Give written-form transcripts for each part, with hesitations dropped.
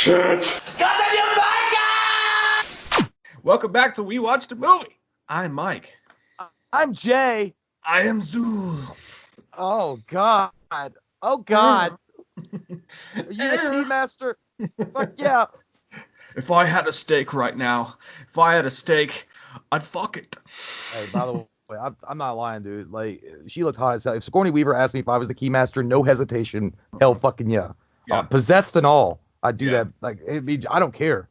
shit. Welcome back to We Watched a Movie. I'm Mike. I'm Jay. I am Zool. Oh God. Oh God. Are you the key master? Fuck yeah. If I had a steak right now, I'd fuck it. Hey, by the way, I'm not lying, dude. Like, she looked hot as hell. If Sigourney Weaver asked me if I was the key master, no hesitation. Hell fucking yeah. Possessed and all. I'd do that. Like, I don't care.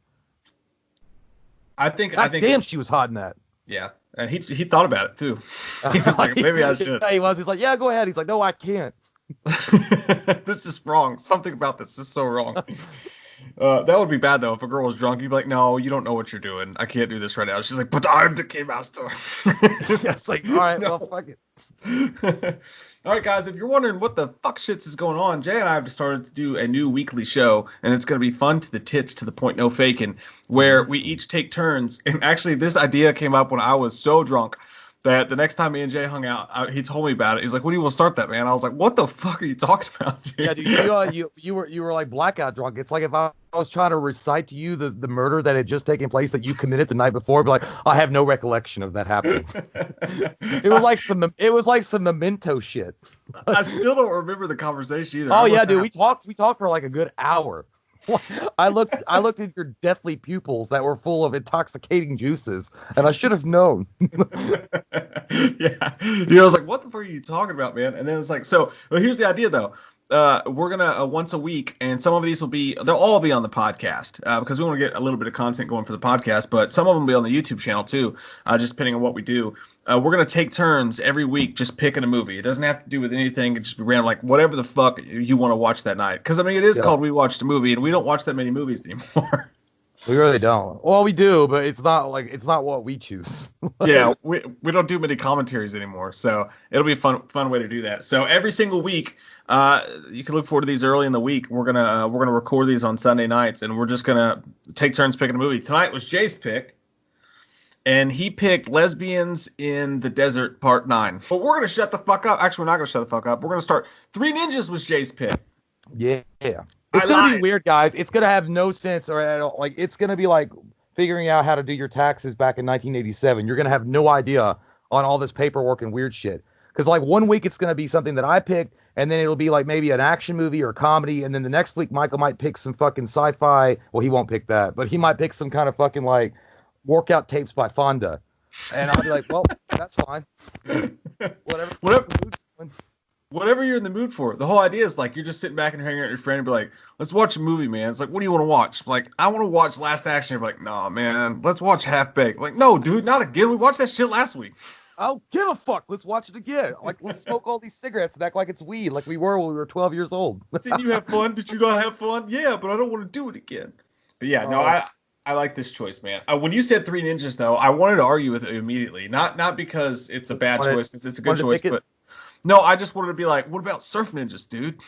I think damn, she was hot in that. Yeah. And he thought about it too. He was like, maybe I should. Yeah, he was. He's like, yeah, go ahead. He's like, no, I can't. This is wrong. Something about this is so wrong. That would be bad though. If a girl was drunk, you'd be like, no, you don't know what you're doing. I can't do this right now. She's like, but I'm the key master. It's like, all right, no. well, fuck it. All right, guys, if you're wondering what the fuck shits is going on, Jay and I have started to do a new weekly show, and it's going to be fun to the tits to the point no faking, where we each take turns. And actually, this idea came up when I was so drunk that the next time me and Jay hung out, he told me about it. He's like, when do you want to start that, man? I was like, what the fuck are you talking about, dude? Yeah, dude, you were like blackout drunk. It's like if I was trying to recite to you the murder that had just taken place that you committed the night before, be like, I have no recollection of that happening. It was like some memento shit. I still don't remember the conversation either. Oh yeah, dude, we talked for like a good hour. I looked at your deathly pupils that were full of intoxicating juices, and I should have known. Yeah, I was like, what the fuck are you talking about, man? And then it's like, well, here's the idea though. We're gonna once a week, and some of these they'll all be on the podcast because we want to get a little bit of content going for the podcast, but some of them will be on the YouTube channel too, just depending on what we do. We're gonna take turns every week just picking a movie. It doesn't have to do with anything. It just be random, like whatever the fuck you want to watch that night. Because I mean, it is called We Watched a Movie, and we don't watch that many movies anymore. We really don't. Well, we do, but it's not what we choose. Yeah, we don't do many commentaries anymore, so it'll be a fun way to do that. So every single week, you can look forward to these early in the week. We're gonna record these on Sunday nights, and we're just gonna take turns picking a movie. Tonight was Jay's pick, and he picked Lesbians in the Desert Part 9. But we're gonna shut the fuck up. Actually, we're not gonna shut the fuck up. We're gonna start. Three Ninjas was Jay's pick. Yeah. It's going to be weird, guys. It's going to have no sense or at all. Like, it's going to be like figuring out how to do your taxes back in 1987. You're going to have no idea on all this paperwork and weird shit. Because, like, one week it's going to be something that I picked, and then it'll be like maybe an action movie or a comedy, and then the next week Michael might pick some fucking sci-fi. Well, he won't pick that, but he might pick some kind of fucking, like, workout tapes by Fonda. And I'll be like, well, that's fine. Whatever you're in the mood for. The whole idea is like you're just sitting back and hanging out with your friend and be like, let's watch a movie, man. It's like, what do you want to watch? I'm like, I want to watch Last Action. You're like, nah, man, let's watch Half Baked. Like, no, dude, not again. We watched that shit last week. I don't give a fuck. Let's watch it again. Like, let's smoke all these cigarettes and act like it's weed, like we were when we were 12 years old. Didn't you have fun? Did you not have fun? Yeah, but I don't want to do it again. But yeah, no, I like this choice, man. When you said Three Ninjas, though, I wanted to argue with it immediately. Not because it's a bad choice, because it's a good choice, but no, I just wanted to be like, what about Surf Ninjas, dude?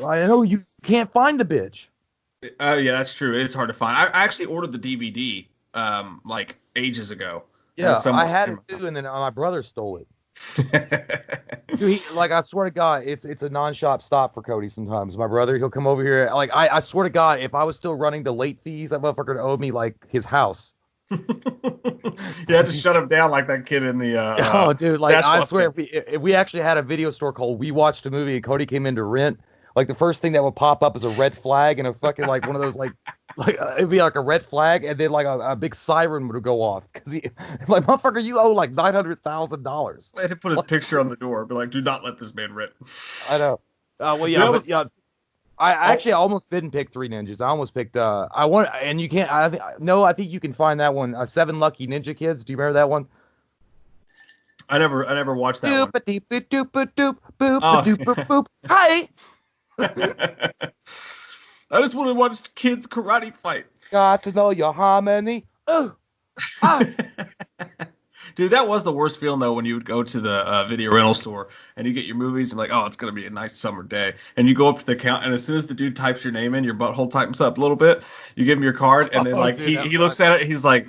Well, I know you can't find the bitch. Yeah, that's true. It's hard to find. I actually ordered the DVD like ages ago. Yeah, I had it too, and then my brother stole it. Dude, I swear to God, it's a non-shop stop for Cody sometimes. My brother, he'll come over here. Like, I swear to God, if I was still running the late fees, that motherfucker owed me, like, his house. You had to shut him down like that kid in the oh dude, like I swear if we actually had a video store called We Watched a Movie and Cody came in to rent, like the first thing that would pop up is a red flag and a fucking like one of those like it'd be like a red flag and then like a big siren would go off because he like, motherfucker, you owe like $900,000. I had to put his picture on the door, be like, do not let this man rent. I know. Well, yeah, but yeah. I almost didn't pick Three Ninjas. I almost picked and you can't. I think you can find that one. Seven Lucky Ninja Kids. Do you remember that one? I never watched that one. Boop. Hi. I just want to watch kids karate fight. Got to know your harmony. Oh. Dude, that was the worst feeling, though, when you would go to the video rental store and you get your movies and like, oh, it's going to be a nice summer day. And you go up to the count, and as soon as the dude types your name in, your butthole tightens up a little bit. You give him your card, and then, like, dude, he looks at it, he's like,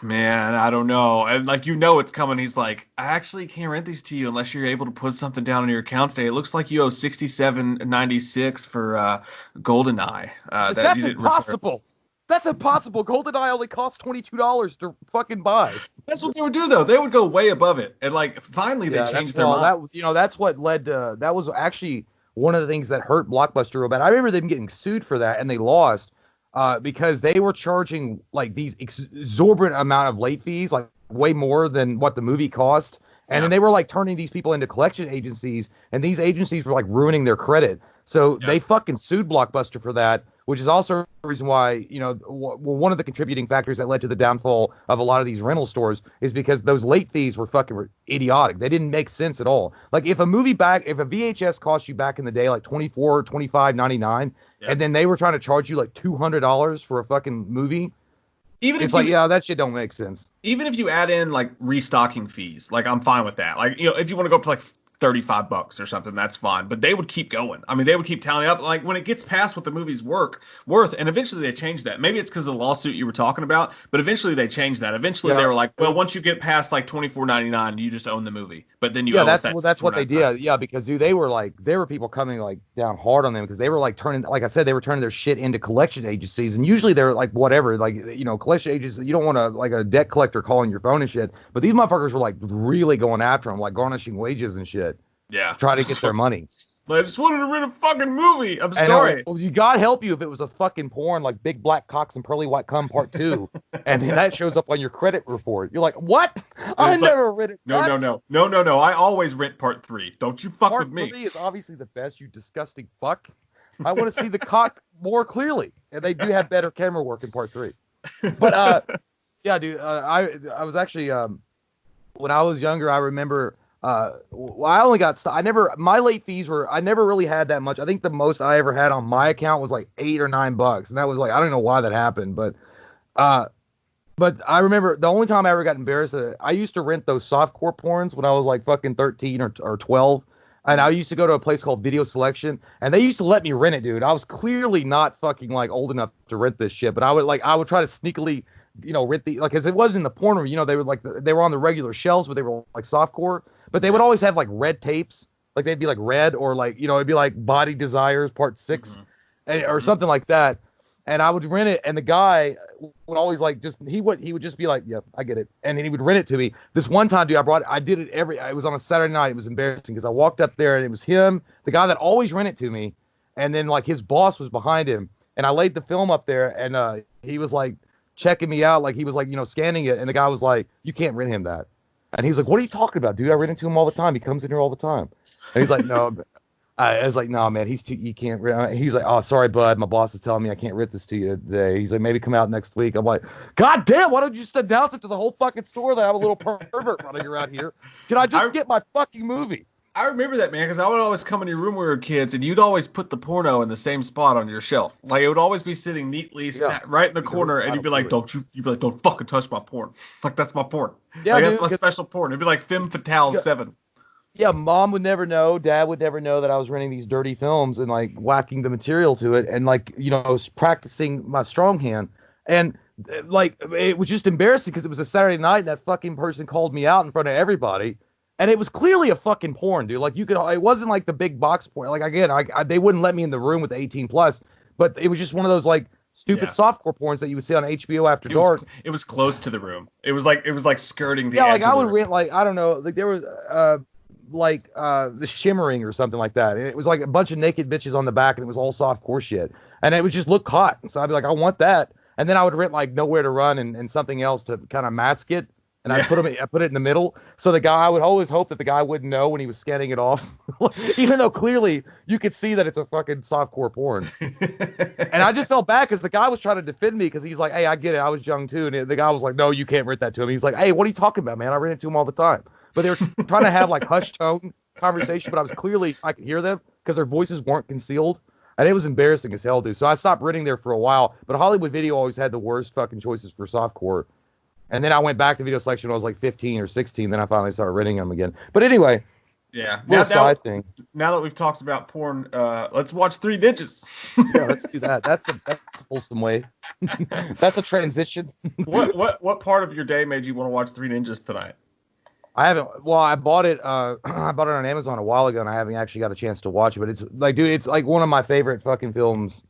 Man, I don't know. And like it's coming. He's like, I actually can't rent these to you unless you're able to put something down on your account today. It looks like you owe 67.96 for GoldenEye that you That's didn't return. impossible. That's impossible. GoldenEye only costs $22 to fucking buy. That's what they would do though. They would go way above it. And like finally they Yeah, changed their mind. that's what led to that was actually one of the things that hurt Blockbuster real bad. I remember them getting sued for that and they lost because they were charging like these exorbitant amount of late fees, like way more than what the movie cost. And then they were like turning these people into collection agencies, and these agencies were like ruining their credit. So they fucking sued Blockbuster for that, which is also the reason why, one of the contributing factors that led to the downfall of a lot of these rental stores is because those late fees were fucking idiotic. They didn't make sense at all. Like if a VHS cost you back in the day like $24, $25.99, and then they were trying to charge you like $200 for a fucking movie, that shit don't make sense. Even if you add in like restocking fees, like I'm fine with that. Like, if you want to go up to like $35 or something, that's fine. But they would keep going. I mean, they would keep tallying up. Like when it gets past what the movie's worth, and eventually they changed that. Maybe it's because of the lawsuit you were talking about, but eventually they changed that. Eventually they were like, well, once you get past like $24.99, you just own the movie. But then that's what they did. Yeah, because dude, there were people coming like down hard on them because they were like turning, like I said, they were turning their shit into collection agencies, and usually they're like whatever, like collection agencies. You don't want to like a debt collector calling your phone and shit, but these motherfuckers were like really going after them, like garnishing wages and shit. Yeah. To try to get their money. I just wanted to rent a fucking movie. I'm sorry. You God help you if it was a fucking porn like Big Black Cocks and Pearly White Cum Part 2, and then that shows up on your credit report. You're like, what? I never read it. No. I always rent Part 3. Don't you fuck with me. Part 3 is obviously the best, you disgusting fuck. I want to see the cock more clearly, and they do have better camera work in Part 3. But yeah, dude, I was actually when I was younger, I remember. My late fees I never really had that much. I think the most I ever had on my account was like $8 or $9. And that was like, I don't know why that happened, but I remember the only time I ever got embarrassed, I used to rent those softcore porns when I was like fucking 13 or 12. And I used to go to a place called Video Selection, and they used to let me rent it, dude. I was clearly not fucking like old enough to rent this shit, but I would try to sneakily, rent the, like, cause it wasn't in the porn room, they were like, they were on the regular shelves, but they were like softcore. But they would always have like red tapes, like they'd be like red or like, it'd be like Body Desires Part 6 or something like that. And I would rent it, and the guy would always like he would just be like, yeah, I get it. And then he would rent it to me. This one time, dude, it was on a Saturday night. It was embarrassing because I walked up there and it was him, the guy that always rented to me. And then like his boss was behind him, and I laid the film up there, and he was like checking me out. Like he was like, scanning it. And the guy was like, you can't rent him that. And he's like, what are you talking about, dude? I rent it to him all the time. He comes in here all the time. And he's like, no. I was like, no, man, you can't rent. He's like, oh, sorry, bud. My boss is telling me I can't rent this to you today. He's like, maybe come out next week. I'm like, God damn, why don't you just announce it to the whole fucking store that I'm a little pervert running around here? Can I just get my fucking movie? I remember that, man, because I would always come in your room when we were kids, and you'd always put the porno in the same spot on your shelf. Like it would always be sitting neatly right in the corner, and you'd be like, don't fucking touch my porn. Like that's my porn. Yeah, like, dude, that's my special porn. It'd be like Femme Fatale 7. Yeah, mom would never know, dad would never know that I was renting these dirty films and like whacking the material to it and like, practicing my strong hand. And like, it was just embarrassing because it was a Saturday night and that fucking person called me out in front of everybody. And it was clearly a fucking porn, dude. Like it wasn't like the big box porn. Like again, they wouldn't let me in the room with 18 plus, but it was just one of those like stupid softcore porns that you would see on HBO after dark. It was close to the room. It was like skirting the edge. Yeah, like I would rent like, I don't know, like there was the Shimmering or something like that, and it was like a bunch of naked bitches on the back, and it was all softcore shit, and it would just look hot. So I'd be like, I want that, and then I would rent like Nowhere to Run and something else to kind of mask it, and I put it in the middle, so I would always hope that the guy wouldn't know when he was scanning it off, even though clearly you could see that it's a fucking softcore porn. And I just felt bad because the guy was trying to defend me because he's like, hey, I get it, I was young too, and the guy was like, no, you can't rent that to him. He's like, hey, what are you talking about, man? I rent it to him all the time. But they were trying to have like hushed tone conversation, but I could hear them because their voices weren't concealed. And it was embarrassing as hell, dude. So I stopped renting there for a while. But Hollywood Video always had the worst fucking choices for softcore. And then I went back to Video Selection when I was like 15 or 16. Then I finally started renting them again. But anyway, Yeah. Side thing. Now that we've talked about porn, let's watch Three Ninjas. Yeah, let's do that. That's a wholesome way. That's a transition. What part of your day made you want to watch Three Ninjas tonight? I haven't. Well, I bought it. I bought it on Amazon a while ago, and I haven't actually got a chance to watch it. But it's like, dude, it's like one of my favorite fucking films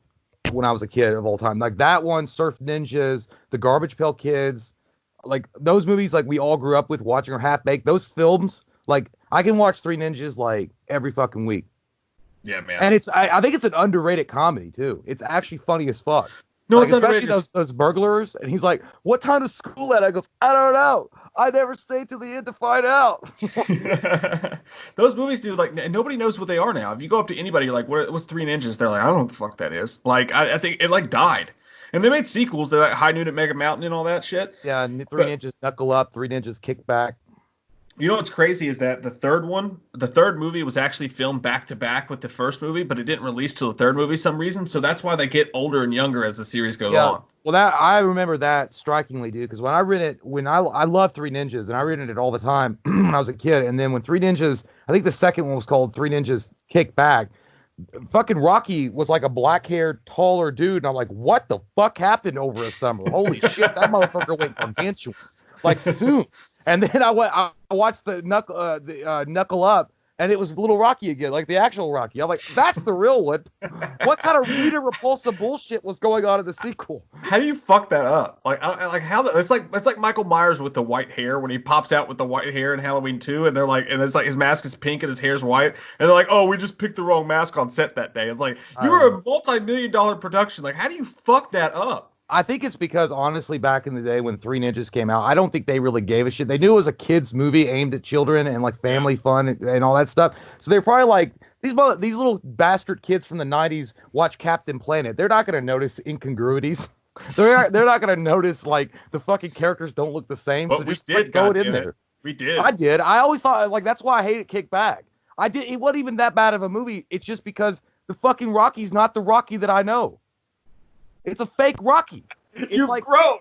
when I was a kid of all time. Like that one, Surf Ninjas, The Garbage Pail Kids, like those movies. Like we all grew up with watching or Half Baked. Those films, like I can watch Three Ninjas like every fucking week. Yeah, man. And I think it's an underrated comedy too. It's actually funny as fuck. No, like, it's especially underrated. those burglars. And he's like, "What time is school at?" I goes, "I don't know. I never stayed to the end to find out." Those movies, dude, like nobody knows what they are now. If you go up to anybody, you're like, what's Three Ninjas? They're like, I don't know what the fuck that is. Like, I think it like died. And they made sequels to like High Noon at Mega Mountain and all that shit. Yeah, Three Ninjas Knuckle Up, Three Ninjas Kick Back. You know what's crazy is that the third movie was actually filmed back to back with the first movie, but it didn't release till the third movie some reason. So that's why they get older and younger as the series goes on. Well, that I remember that strikingly, dude, because when I rented I love Three Ninjas and I rented it all the time when I was a kid. And then when Three Ninjas, I think the second one was called Three Ninjas Kick Back. Fucking Rocky was like a black-haired, taller dude, and I'm like, what the fuck happened over a summer? Holy shit, that motherfucker went gargantuan, like soon. And then I watched the Knuckle Up, and it was Little Rocky again, like the actual Rocky. I'm like, that's the real one. What kind of Rita Repulsa bullshit was going on in the sequel? How do you fuck that up? Like, it's like Michael Myers with the white hair when he pops out with the white hair in Halloween 2, and they're like, and it's like his mask is pink and his hair's white, and they're like, oh, we just picked the wrong mask on set that day. It's like you were a multi-million-dollar production. Like, how do you fuck that up? I think it's because, honestly, back in the day when Three Ninjas came out, I don't think they really gave a shit. They knew it was a kid's movie aimed at children and like family fun and all that stuff. So they're probably like, these little bastard kids from the 90s watch Captain Planet. They're not going to notice incongruities. They're not going to notice like the fucking characters don't look the same. But so we just did, throw it in there. We did. I did. I always thought like that's why I hated Kick Back. I did. It wasn't even that bad of a movie. It's just because the fucking Rocky's not the Rocky that I know. It's a fake Rocky. You're like, grown.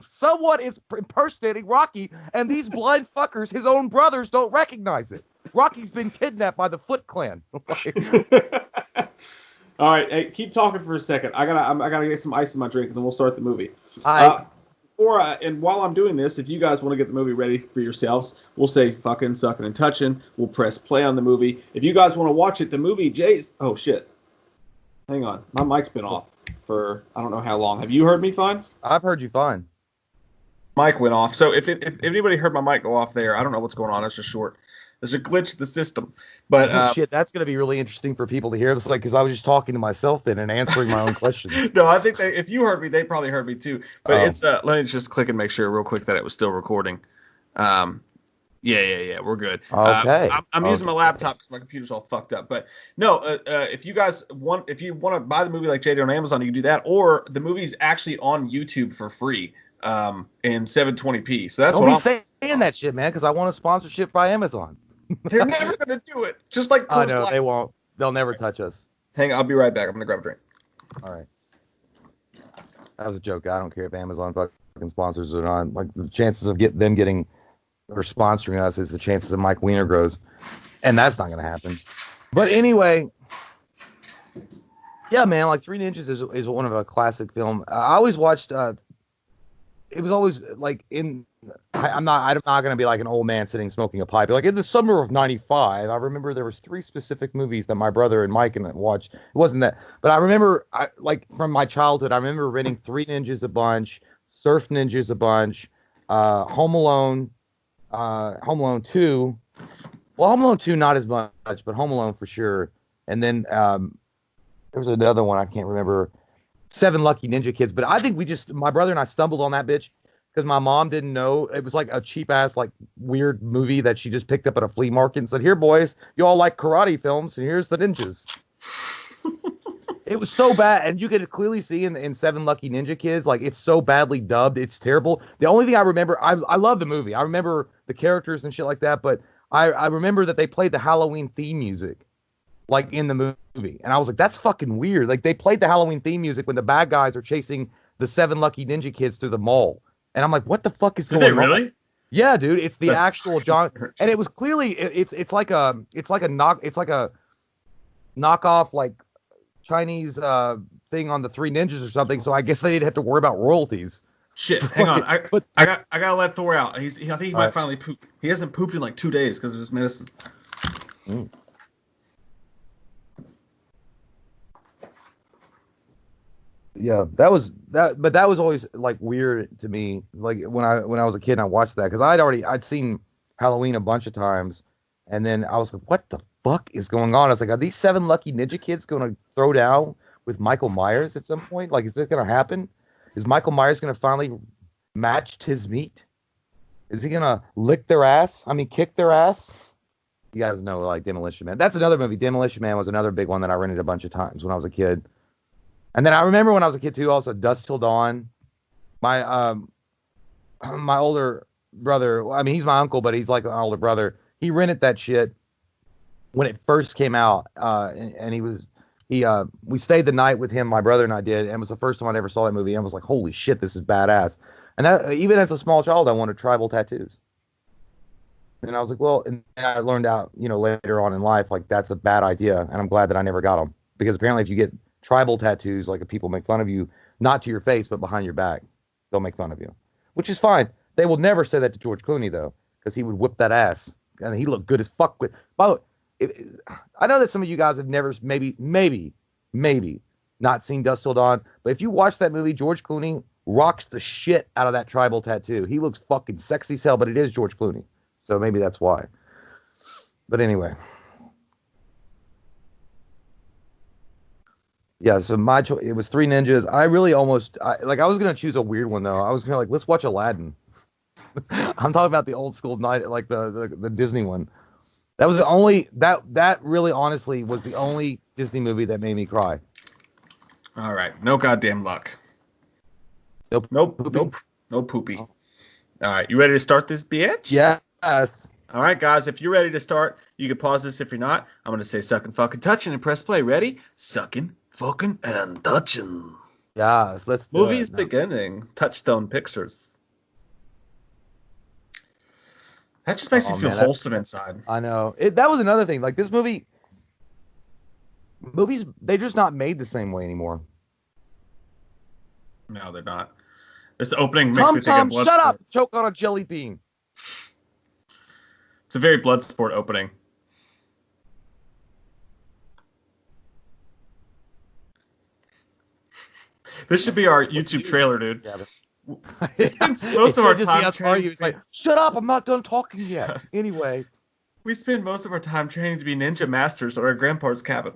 Someone is impersonating Rocky, and these blind fuckers, his own brothers, don't recognize it. Rocky's been kidnapped by the Foot Clan. All right, hey, keep talking for a second. I gotta get some ice in my drink, and then we'll start the movie. And while I'm doing this, if you guys want to get the movie ready for yourselves, we'll say fucking, sucking, and touching. We'll press play on the movie. If you guys want to watch it, the movie, oh shit. Hang on, my mic's been off for I don't know how long. Have you heard me fine? I've heard you fine. Mic went off. So if anybody heard my mic go off there, I don't know what's going on. It's just short. There's a glitch in the system. But shit, that's gonna be really interesting for people to hear. It's like because I was just talking to myself then and answering my own questions. No, I think if you heard me, they probably heard me too. But it's let me just click and make sure real quick that it was still recording. Yeah, we're good. Okay. I'm using my laptop because my computer's all fucked up. But no, if you want to buy the movie like JD on Amazon, you can do that. Or the movie's actually on YouTube for free in 720p. So that's Don't be saying that shit, man, because I want a sponsorship by Amazon. They're never going to do it. Just like I know, they won't. They'll never touch us. Hang on, I'll be right back. I'm going to grab a drink. All right. That was a joke. I don't care if Amazon fucking sponsors or not. Like the chances of them getting or sponsoring us is the chances that Mike Wiener grows. And that's not going to happen. But anyway, yeah, man, like Three Ninjas is one of a classic film. I always watched, it was always like I'm not going to be like an old man sitting smoking a pipe. Like in the summer of 95, I remember there was 3 specific movies that my brother and Mike and I watched. It wasn't that, but I remember like from my childhood, I remember renting Three Ninjas a bunch, Surf Ninjas a bunch, Home Alone 2. Well, Home Alone 2 not as much, but Home Alone for sure. And then there was another one I can't remember. 7 Lucky Ninja Kids. But I think my brother and I stumbled on that bitch because my mom didn't know. It was like a cheap ass, like weird movie that she just picked up at a flea market and said, "Here, boys, you all like karate films, and here's the ninjas." It was so bad, and you could clearly see in 7 Lucky Ninja Kids, like it's so badly dubbed, it's terrible. The only thing I remember, I love the movie. I remember the characters and shit like that, but I remember that they played the Halloween theme music, like in the movie, and I was like, that's fucking weird. Like they played the Halloween theme music when the bad guys are chasing the 7 Lucky Ninja Kids through the mall, and I'm like, what the fuck is going on? Did they really? Yeah, dude, it's the That's actual John, and it was clearly it's like a knockoff like Chinese thing on the Three Ninjas or something. So I guess they didn't have to worry about royalties. shit. Hang on, But I gotta let Thor out. I think he might right. finally poop. He hasn't pooped in like 2 days because of his medicine. Mm. Yeah, but that was always like weird to me. Like when I was a kid and I watched that because I'd seen Halloween a bunch of times, and then I was like, what the fuck is going on? I was like, are these 7 lucky ninja kids going to throw down with Michael Myers at some point? Like, is this going to happen? Is Michael Myers going to finally match his meat? Is he going to lick their ass? I mean, kick their ass? You guys know, like, Demolition Man. That's another movie. Demolition Man was another big one that I rented a bunch of times when I was a kid. And then I remember when I was a kid too, also Dusk Till Dawn. My my older brother, I mean, he's my uncle, but he's like an older brother. He rented that shit when it first came out, and we stayed the night with him, my brother and I did, and it was the first time I ever saw that movie, and I was like, holy shit, this is badass. And that, even as a small child, I wanted tribal tattoos. And I was like, well, and I learned out, later on in life, like that's a bad idea, and I'm glad that I never got them, because apparently if you get tribal tattoos, like if people make fun of you, not to your face, but behind your back, they'll make fun of you, which is fine. They will never say that to George Clooney though, because he would whip that ass, and he looked good as fuck. By the way, I know that some of you guys have never, maybe not seen Dusk Till Dawn, but if you watch that movie, George Clooney rocks the shit out of that tribal tattoo. He looks fucking sexy as hell, but it is George Clooney, so maybe that's why. But anyway. Yeah, so it was Three Ninjas. I really I was gonna choose a weird one though. I was gonna let's watch Aladdin. I'm talking about the old school night, like the Disney one. That was the only that really honestly was the only Disney movie that made me cry. All right, no goddamn luck. Nope. No poopy. Oh. All right, you ready to start this bitch? Yes. All right, guys, if you're ready to start, you can pause this if you're not. I'm gonna say sucking, fucking, touching, and press play. Ready? Sucking, fucking, and touching. Yeah, let's do Movie's beginning. Touchstone Pictures. That just makes me feel wholesome inside. I know. That was another thing. Like this movies, they're just not made the same way anymore. No, they're not. This opening makes me think of Bloodsport. Shut up! Choke on a jelly bean. It's a very Bloodsport opening. This should be our YouTube trailer, dude. Yeah, we spend most of our time training. It's like, shut up! I'm not done talking yet. Anyway, we spend most of our time training to be ninja masters at our grandpa's cabin.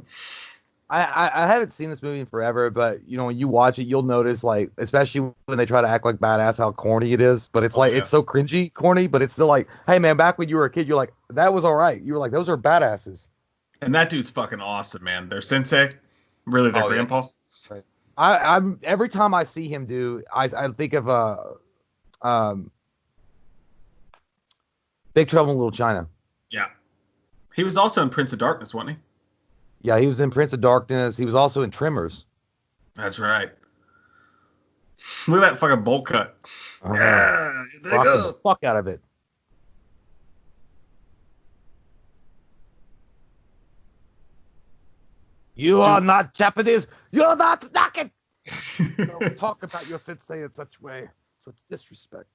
I haven't seen this movie in forever, but when you watch it, you'll notice, like, especially when they try to act like badass, how corny it is. But it's it's so cringy, corny, but it's still like, hey man, back when you were a kid, you're like, that was all right. You were like, those are badasses. And that dude's fucking awesome, man. Their sensei, really their grandpa. Yeah. Right. I'm every time I see him I think of Big Trouble in Little China. Yeah, he was also in Prince of Darkness, wasn't he? Yeah, he was in Prince of Darkness. He was also in Tremors. That's right. Look at that fucking bowl cut. Yeah, there you go. The fuck out of it. You are not Japanese. You're not knocking. Don't talk about your sensei in such way. Such disrespect.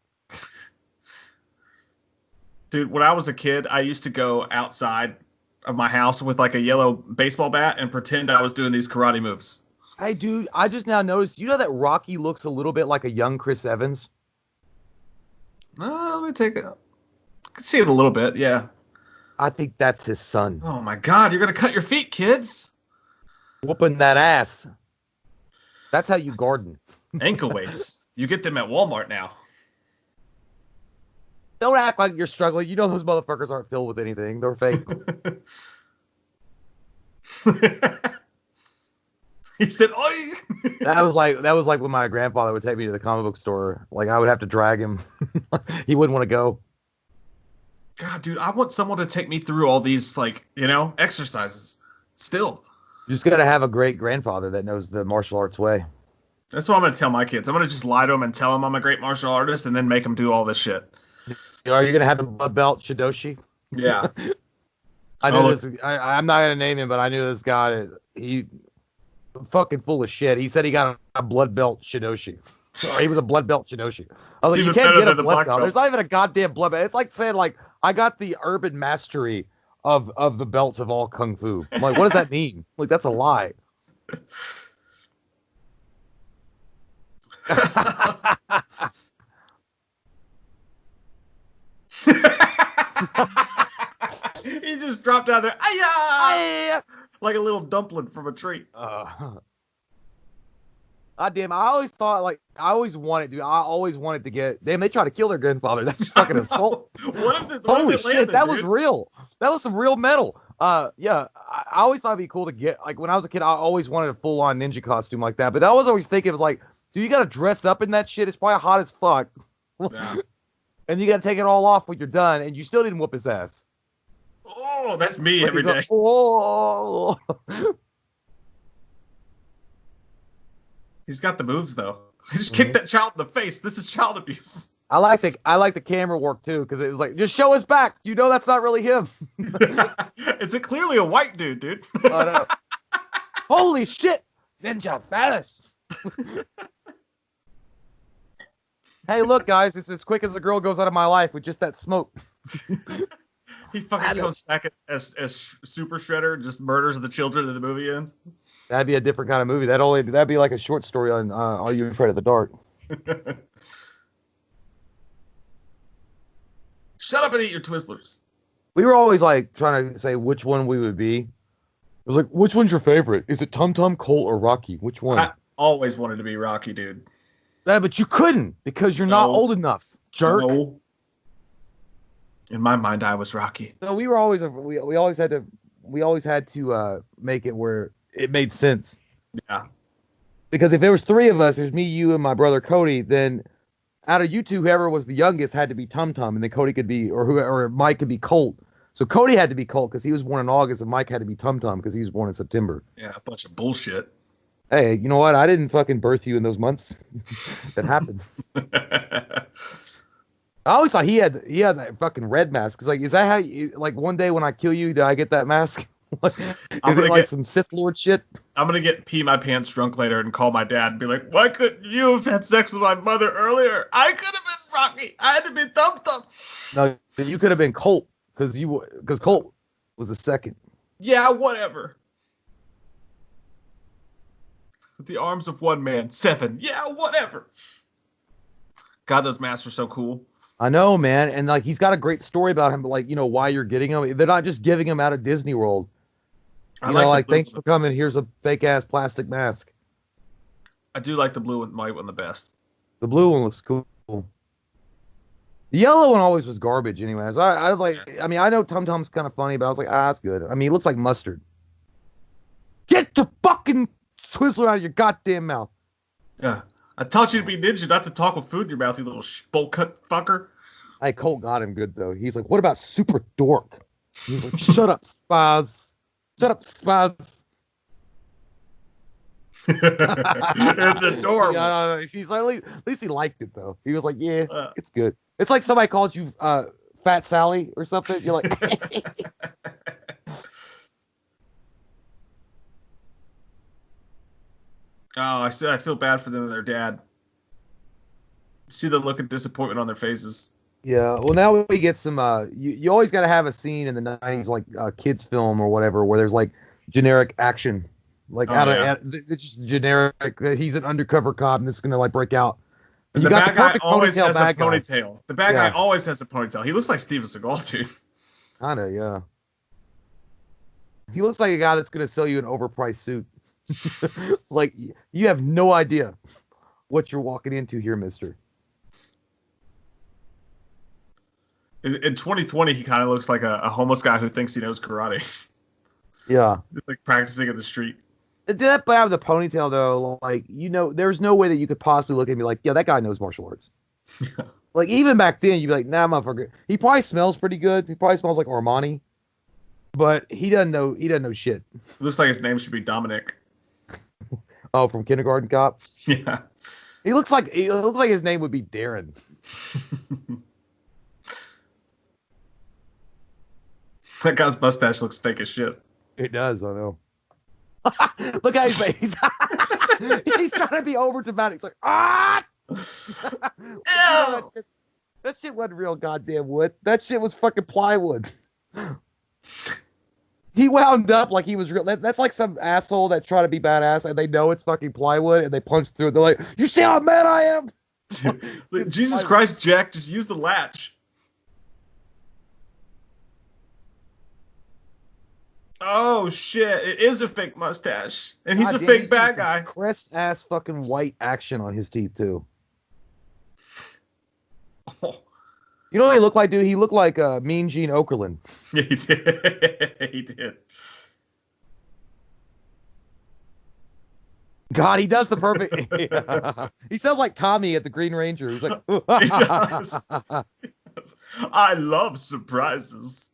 Dude, when I was a kid, I used to go outside of my house with like a yellow baseball bat and pretend I was doing these karate moves. Hey, dude, I just now noticed, that Rocky looks a little bit like a young Chris Evans? Let me take it. I can see it a little bit, yeah. I think that's his son. Oh my God, you're going to cut your feet, kids. Whooping that ass. That's how you garden. Ankle weights. You get them at Walmart now. Don't act like you're struggling. You know those motherfuckers aren't filled with anything. They're fake. He said, "Oi!" That was like when my grandfather would take me to the comic book store. Like I would have to drag him. He wouldn't want to go. God, dude, I want someone to take me through all these exercises. Still, you just gotta have a great grandfather that knows the martial arts way. That's what I'm gonna tell my kids. I'm gonna just lie to them and tell them I'm a great martial artist, and then make them do all this shit. Are you gonna have the blood belt Shidoshi? Yeah. I knew this. I'm not gonna name him, but I knew this guy. He fucking full of shit. He said he got a blood belt Shidoshi. Or he was a blood belt Shidoshi. I was like, you can't get a blood belt. There's not even a goddamn blood belt. It's like saying like I got the urban mastery of the belts of all kung fu. I'm like, what does that mean? Like that's a lie. He just dropped down there. Ay-ya! Like a little dumpling from a tree. God damn, I always wanted to get. Damn, they try to kill their grandfather. That's just fucking assault. Holy shit, that was real. That was some real metal. Yeah, I always thought it'd be cool to get. Like when I was a kid, I always wanted a full on ninja costume like that. But I was always thinking, it was like, dude, you gotta dress up in that shit. It's probably hot as fuck. Yeah. And you gotta take it all off when you're done, and you still didn't whoop his ass. Oh, that's me every day. Oh. He's got the moves though. He just kicked that child in the face. This is child abuse. I like the camera work too, because it was like, just show his back. You know that's not really him. It's clearly a white dude. Holy shit, ninja fast. Hey, look, guys, it's as quick as a girl goes out of my life with just that smoke. He fucking comes back as Super Shredder, just murders the children, and the movie ends. That'd be a different kind of movie. That'd be like a short story on Are You Afraid of the Dark? Shut up and eat your Twizzlers. We were always like trying to say which one we would be. It was like, which one's your favorite? Is it Tum Tum, Colt, or Rocky? Which one? I always wanted to be Rocky, dude. Yeah, but you couldn't because you're not old enough, jerk. No. In my mind, I was Rocky. So we were always we always had to make it where it made sense. Yeah. Because if there was three of us, there's me, you, and my brother Cody, then out of you two, whoever was the youngest had to be Tum Tum, and then Cody could be, or Mike could be Colt. So Cody had to be Colt because he was born in August, and Mike had to be Tum Tum because he was born in September. Yeah, a bunch of bullshit. Hey, you know what? I didn't fucking birth you in those months. That happens. I always thought he had that fucking red mask. It's like, is that how you, like one day when I kill you, do I get that mask? Is it like some Sith Lord shit? I'm gonna pee my pants drunk later and call my dad and be like, why couldn't you have had sex with my mother earlier? I could have been Rocky. I had to be Tum Tum. No, you could have been Colt because Colt was the second. Yeah, whatever. With the arms of one man, 7. Yeah, whatever. God, those masks are so cool. I know, man. And like, he's got a great story about him, but like, you know, why you're getting him. They're not just giving him out of Disney World. You know, like, thanks for coming. Here's a fake ass plastic mask. I do like the blue and white one the best. The blue one looks cool. The yellow one always was garbage anyways. I know Tum Tum's kind of funny, but I was like, that's good. I mean, he looks like mustard. Get the fucking Twizzler out of your goddamn mouth. Yeah. I taught you to be ninja, not to talk with food in your mouth, you little bowl cut fucker. Hey, Colt got him good, though. He's like, what about Super Dork? He's like, shut up, Spaz. Shut up, Spaz. It's adorable. Yeah, he's like, at least he liked it, though. He was like, yeah, it's good. It's like somebody calls you Fat Sally or something. You're like... Oh, I feel bad for them and their dad. See the look of disappointment on their faces. Yeah, well, now we get some. You always got to have a scene in the 90s, like kids film or whatever, where there's like generic action, like it's just generic. He's an undercover cop, and this is gonna like break out. And the bad guy always has a ponytail. The bad guy always has a ponytail. He looks like Steven Seagal, dude. Kinda, yeah. He looks like a guy that's gonna sell you an overpriced suit. Like, you have no idea what you're walking into here, mister. In 2020, he kind of looks like a homeless guy who thinks he knows karate. Yeah. Just like practicing in the street. That but have the ponytail, though, like, you know, there's no way that you could possibly look at me like, yeah, that guy knows martial arts. Like, even back then, you'd be like, nah, motherfucker. He probably smells pretty good. He probably smells like Armani. But he doesn't know shit. It looks like his name should be Dominic. Oh, from Kindergarten Cop? Yeah. He looks like his name would be Darren. That guy's mustache looks fake as shit. It does, I know. Look at his face. He's trying to be over dramatic. It's like, ah! That shit wasn't real goddamn wood. That shit was fucking plywood. He wound up like he was real. That's like some asshole that try to be badass and they know it's fucking plywood and they punch through it. They're like, you see how mad I am? Dude, Jesus Christ, Jack, just use the latch. Oh shit, it is a fake mustache. And he's a fake bad guy. Crest ass fucking white action on his teeth too. Oh. You know what he looked like, dude? He looked like Mean Gene Okerlund. Yeah, he did. He did. God, he does the perfect. Yeah. He sounds like Tommy at the Green Ranger. He's like, He does. I love surprises.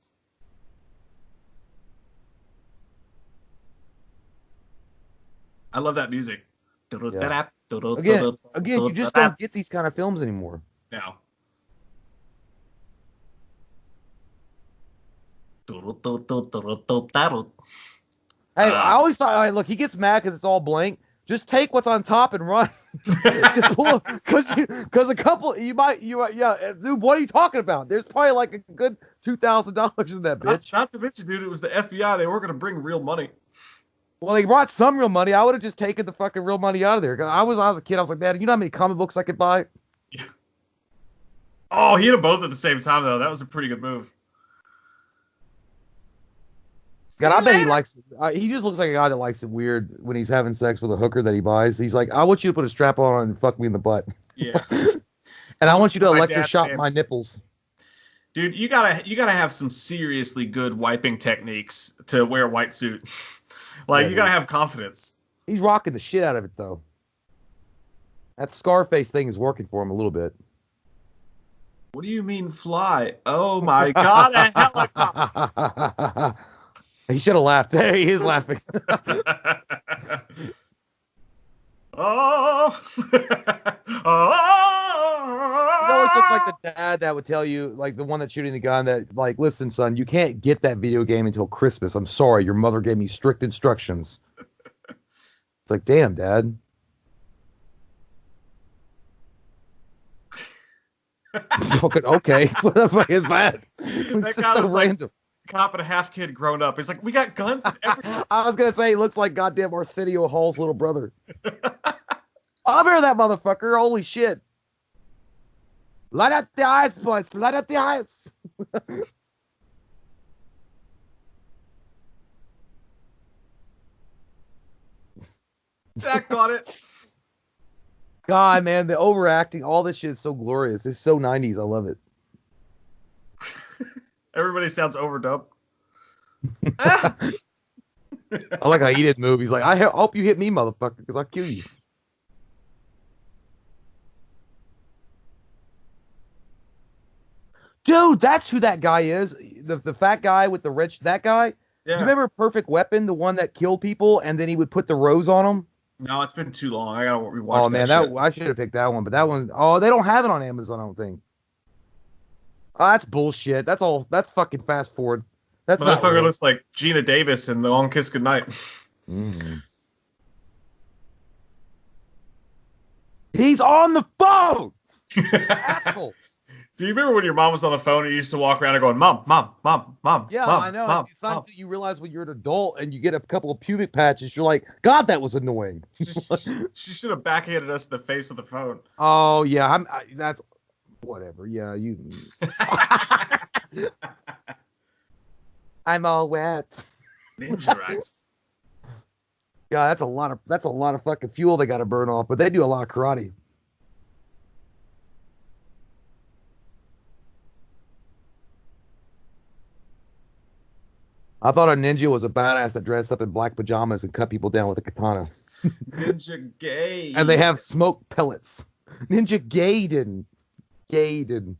I love that music. Yeah. Again, you just don't get these kind of films anymore. No. Hey, I always thought, look, he gets mad because it's all blank. Just take what's on top and run. Just pull because a couple yeah, dude. What are you talking about? There's probably like a good $2,000 in that bitch. Not to mention, dude, it was the FBI. They weren't going to bring real money. Well, they brought some real money. I would have just taken the fucking real money out of there. Cause I was a kid. I was like, man, you know how many comic books I could buy? Yeah. Oh, he hit them both at the same time, though. That was a pretty good move. God, I bet he likes it. He just looks like a guy that likes it weird when he's having sex with a hooker that he buys. He's like, I want you to put a strap on and fuck me in the butt. Yeah. And I want you to electroshock my nipples. Dude, you gotta have some seriously good wiping techniques to wear a white suit. Like, you gotta have confidence. He's rocking the shit out of it, though. That Scarface thing is working for him a little bit. What do you mean fly? Oh my God, a helicopter! He should have laughed. There he is laughing. Oh! He always looks like the dad that would tell you, like the one that's shooting the gun, that like, listen, son, you can't get that video game until Christmas. I'm sorry, your mother gave me strict instructions. It's like, damn, Dad. Okay, what the fuck is that? That guy was so random. Cop and a half kid grown up. He's like, we got guns and everything. I was gonna say he looks like goddamn Arsenio Hall's little brother. I'll bear that motherfucker. Holy shit. Light up the eyes, boys. Light up the eyes. Jack got it. God, man, the overacting, all this shit is so glorious. It's so 90s. I love it. Everybody sounds overdubbed. I like how he did move. He's like, I hope you hit me, motherfucker, because I'll kill you. Dude, that's who that guy is. The fat guy with the rich, that guy. Yeah. You remember Perfect Weapon, the one that killed people, and then he would put the rose on them? No, it's been too long. I gotta rewatch. Oh man, I should have picked that one, but that one, they don't have it on Amazon, I don't think. Oh, that's bullshit. That's fucking fast forward. That's motherfucker looks like Gina Davis in The Long Kiss Goodnight. Mm-hmm. He's on the phone. Asshole. Do you remember when your mom was on the phone and you used to walk around and going, Mom, Mom, Mom, Mom? Yeah, Mom, I know. Mom, it's not until you realize when you're an adult and you get a couple of pubic patches, you're like, God, that was annoying. She should have backhanded us in the face with the phone. Oh yeah, that's whatever. Yeah, you. I'm all wet. Ninja rights. Yeah, that's a lot of fucking fuel they got to burn off, but they do a lot of karate. I thought a ninja was a badass that dressed up in black pajamas and cut people down with a katana. Ninja Gaiden. And they have smoke pellets. Ninja Gaiden. Gaiden.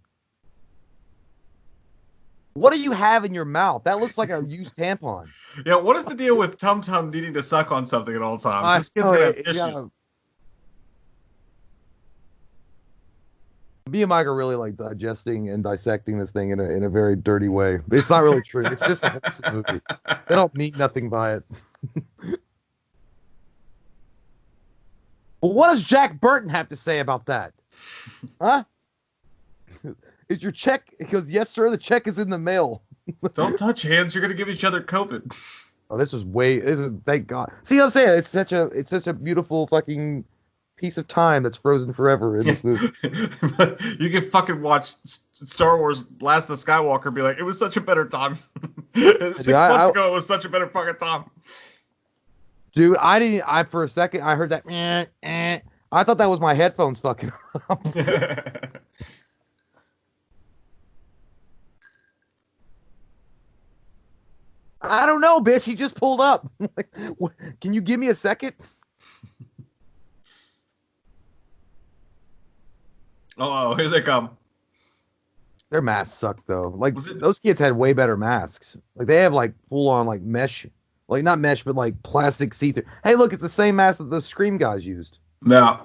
What do you have in your mouth? That looks like a used tampon. Yeah, what is the deal with Tum Tum needing to suck on something at all times? This kid's gonna have issues. Me and Mike are really like digesting and dissecting this thing in a very dirty way. It's not really true. It's just a wholesome movie. They don't mean nothing by it. Well, what does Jack Burton have to say about that? Huh? Is your check? He goes, yes, sir. The check is in the mail. Don't touch hands. You're gonna give each other COVID. Oh, this is thank God. See what I'm saying? It's such a beautiful fucking piece of time that's frozen forever in this movie. You can fucking watch Star Wars Last of the Skywalker and be like, it was such a better time. 6 months ago, it was such a better fucking time. Dude, for a second, I heard that, I thought that was my headphones fucking up. I don't know, bitch. He just pulled up. Can you give me a second? Oh, here they come. Their masks suck though. Like those kids had way better masks. Like they have like full on like mesh, like not mesh, but like plastic see-through. Hey, look, it's the same mask that those Scream guys used. No.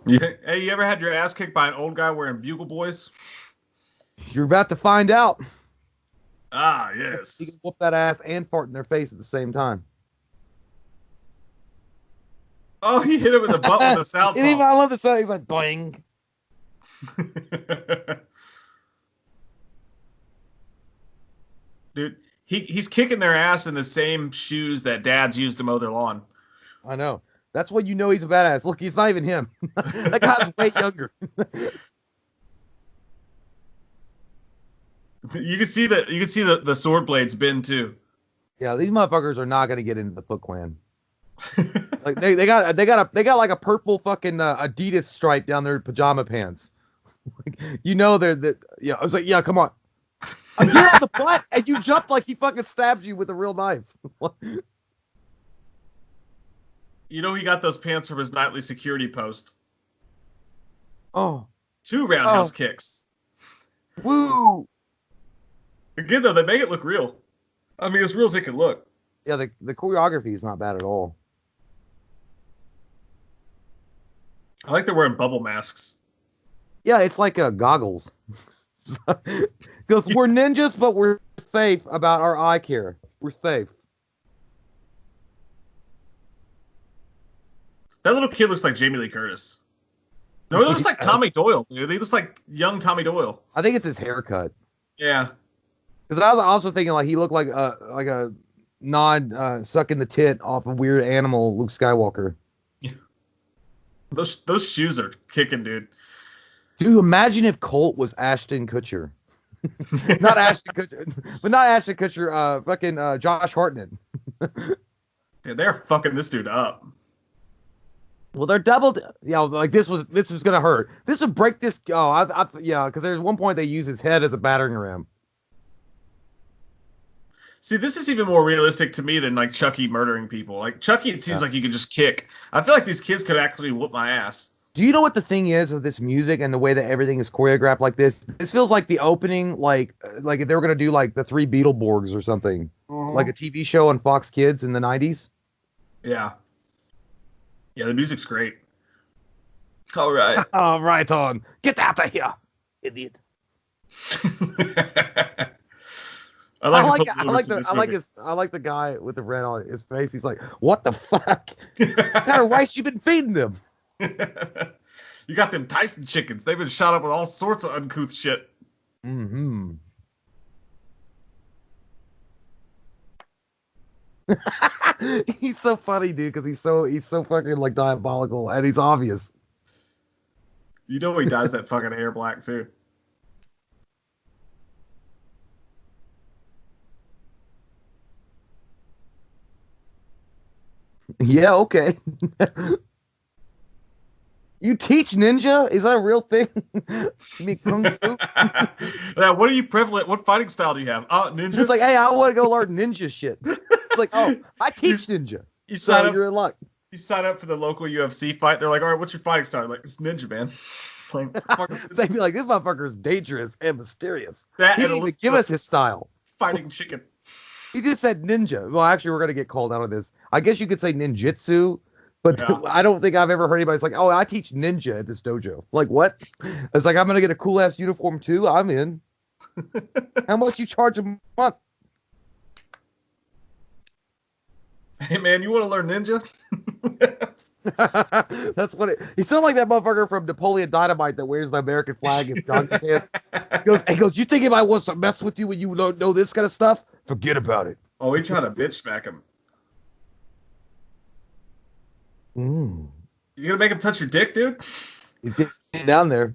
Hey, you ever had your ass kicked by an old guy wearing Bugle Boys? You're about to find out. Ah, yes. You can whoop that ass and fart in their face at the same time. Oh, he hit him in the butt with a sound I love the sound. He's like, boing. Dude, he's kicking their ass in the same shoes that dads used to mow their lawn. I know. That's when you know he's a badass. Look, he's not even him. That guy's way younger. You can see the sword blades bend too. Yeah, these motherfuckers are not gonna get into the Foot Clan. Like they got like a purple fucking Adidas stripe down their pajama pants. Like, you know yeah. I was like, yeah, come on. I get on the butt and you jumped like he fucking stabbed you with a real knife. You know he got those pants from his nightly security post. Oh. 2 roundhouse kicks. Woo! Again though, they make it look real. I mean, as real as it can look. Yeah, the choreography is not bad at all. I like they're wearing bubble masks. Yeah, it's like goggles. Because we're ninjas, but we're safe about our eye care. We're safe. That little kid looks like Jamie Lee Curtis. No, he looks like Tommy Doyle, dude. He looks like young Tommy Doyle. I think it's his haircut. Yeah. Because I was also thinking like he looked like a non sucking the tit off a weird animal Luke Skywalker. Yeah. Those shoes are kicking, dude. Dude, imagine if Colt was Ashton Kutcher. Not Ashton Kutcher, but not Ashton Kutcher, fucking Josh Hartnett. Yeah, they're fucking this dude up. Well, they're doubled. Yeah, like this was gonna hurt. This would break this. Oh, yeah, because there's one point they use his head as a battering ram. See, this is even more realistic to me than like Chucky murdering people. Like Chucky, it seems like you could just kick. I feel like these kids could actually whoop my ass. Do you know what the thing is with this music and the way that everything is choreographed like this? This feels like the opening, like if they were gonna do like the 3 Beetleborgs or something, like a TV show on Fox Kids in the 90s. Yeah. Yeah, the music's great. All right. All right, on. Get out of here, idiot. I like the guy with the red on his face. He's like, "What the fuck? What kind of rice you been feeding them?" You got them Tyson chickens. They've been shot up with all sorts of uncouth shit. Mm-hmm. He's so funny, dude, because he's so fucking like diabolical, and he's obvious. You know he dyes that fucking hair black too. Yeah, okay. You teach ninja? Is that a real thing? You mean kung fu? Yeah, what are you prevalent? What fighting style do you have? Ninja. It's like, hey, I want to go learn ninja shit. It's like, oh, I teach ninja. You're in luck. You sign up for the local UFC fight. They're like, all right, what's your fighting style? Like, it's ninja, man. Like, they'd be like, this motherfucker is dangerous and mysterious. He didn't even give us his style. Fighting chicken. He just said ninja. Well, actually, we're gonna get called out on this. I guess you could say ninjutsu, But Yeah. I don't think I've ever heard anybody's like, oh, I teach ninja at this dojo. Like, what? It's like, I'm going to get a cool ass uniform too. I'm in. How much you charge a month? Hey, man, you want to learn ninja? That's what he sounded like that motherfucker from Napoleon Dynamite that wears the American flag in jogging pants. He goes, you think anybody wants to mess with you when you don't know this kind of stuff? Forget about it. Oh, we trying to bitch smack him. You gonna make him touch your dick, dude? He's getting down there.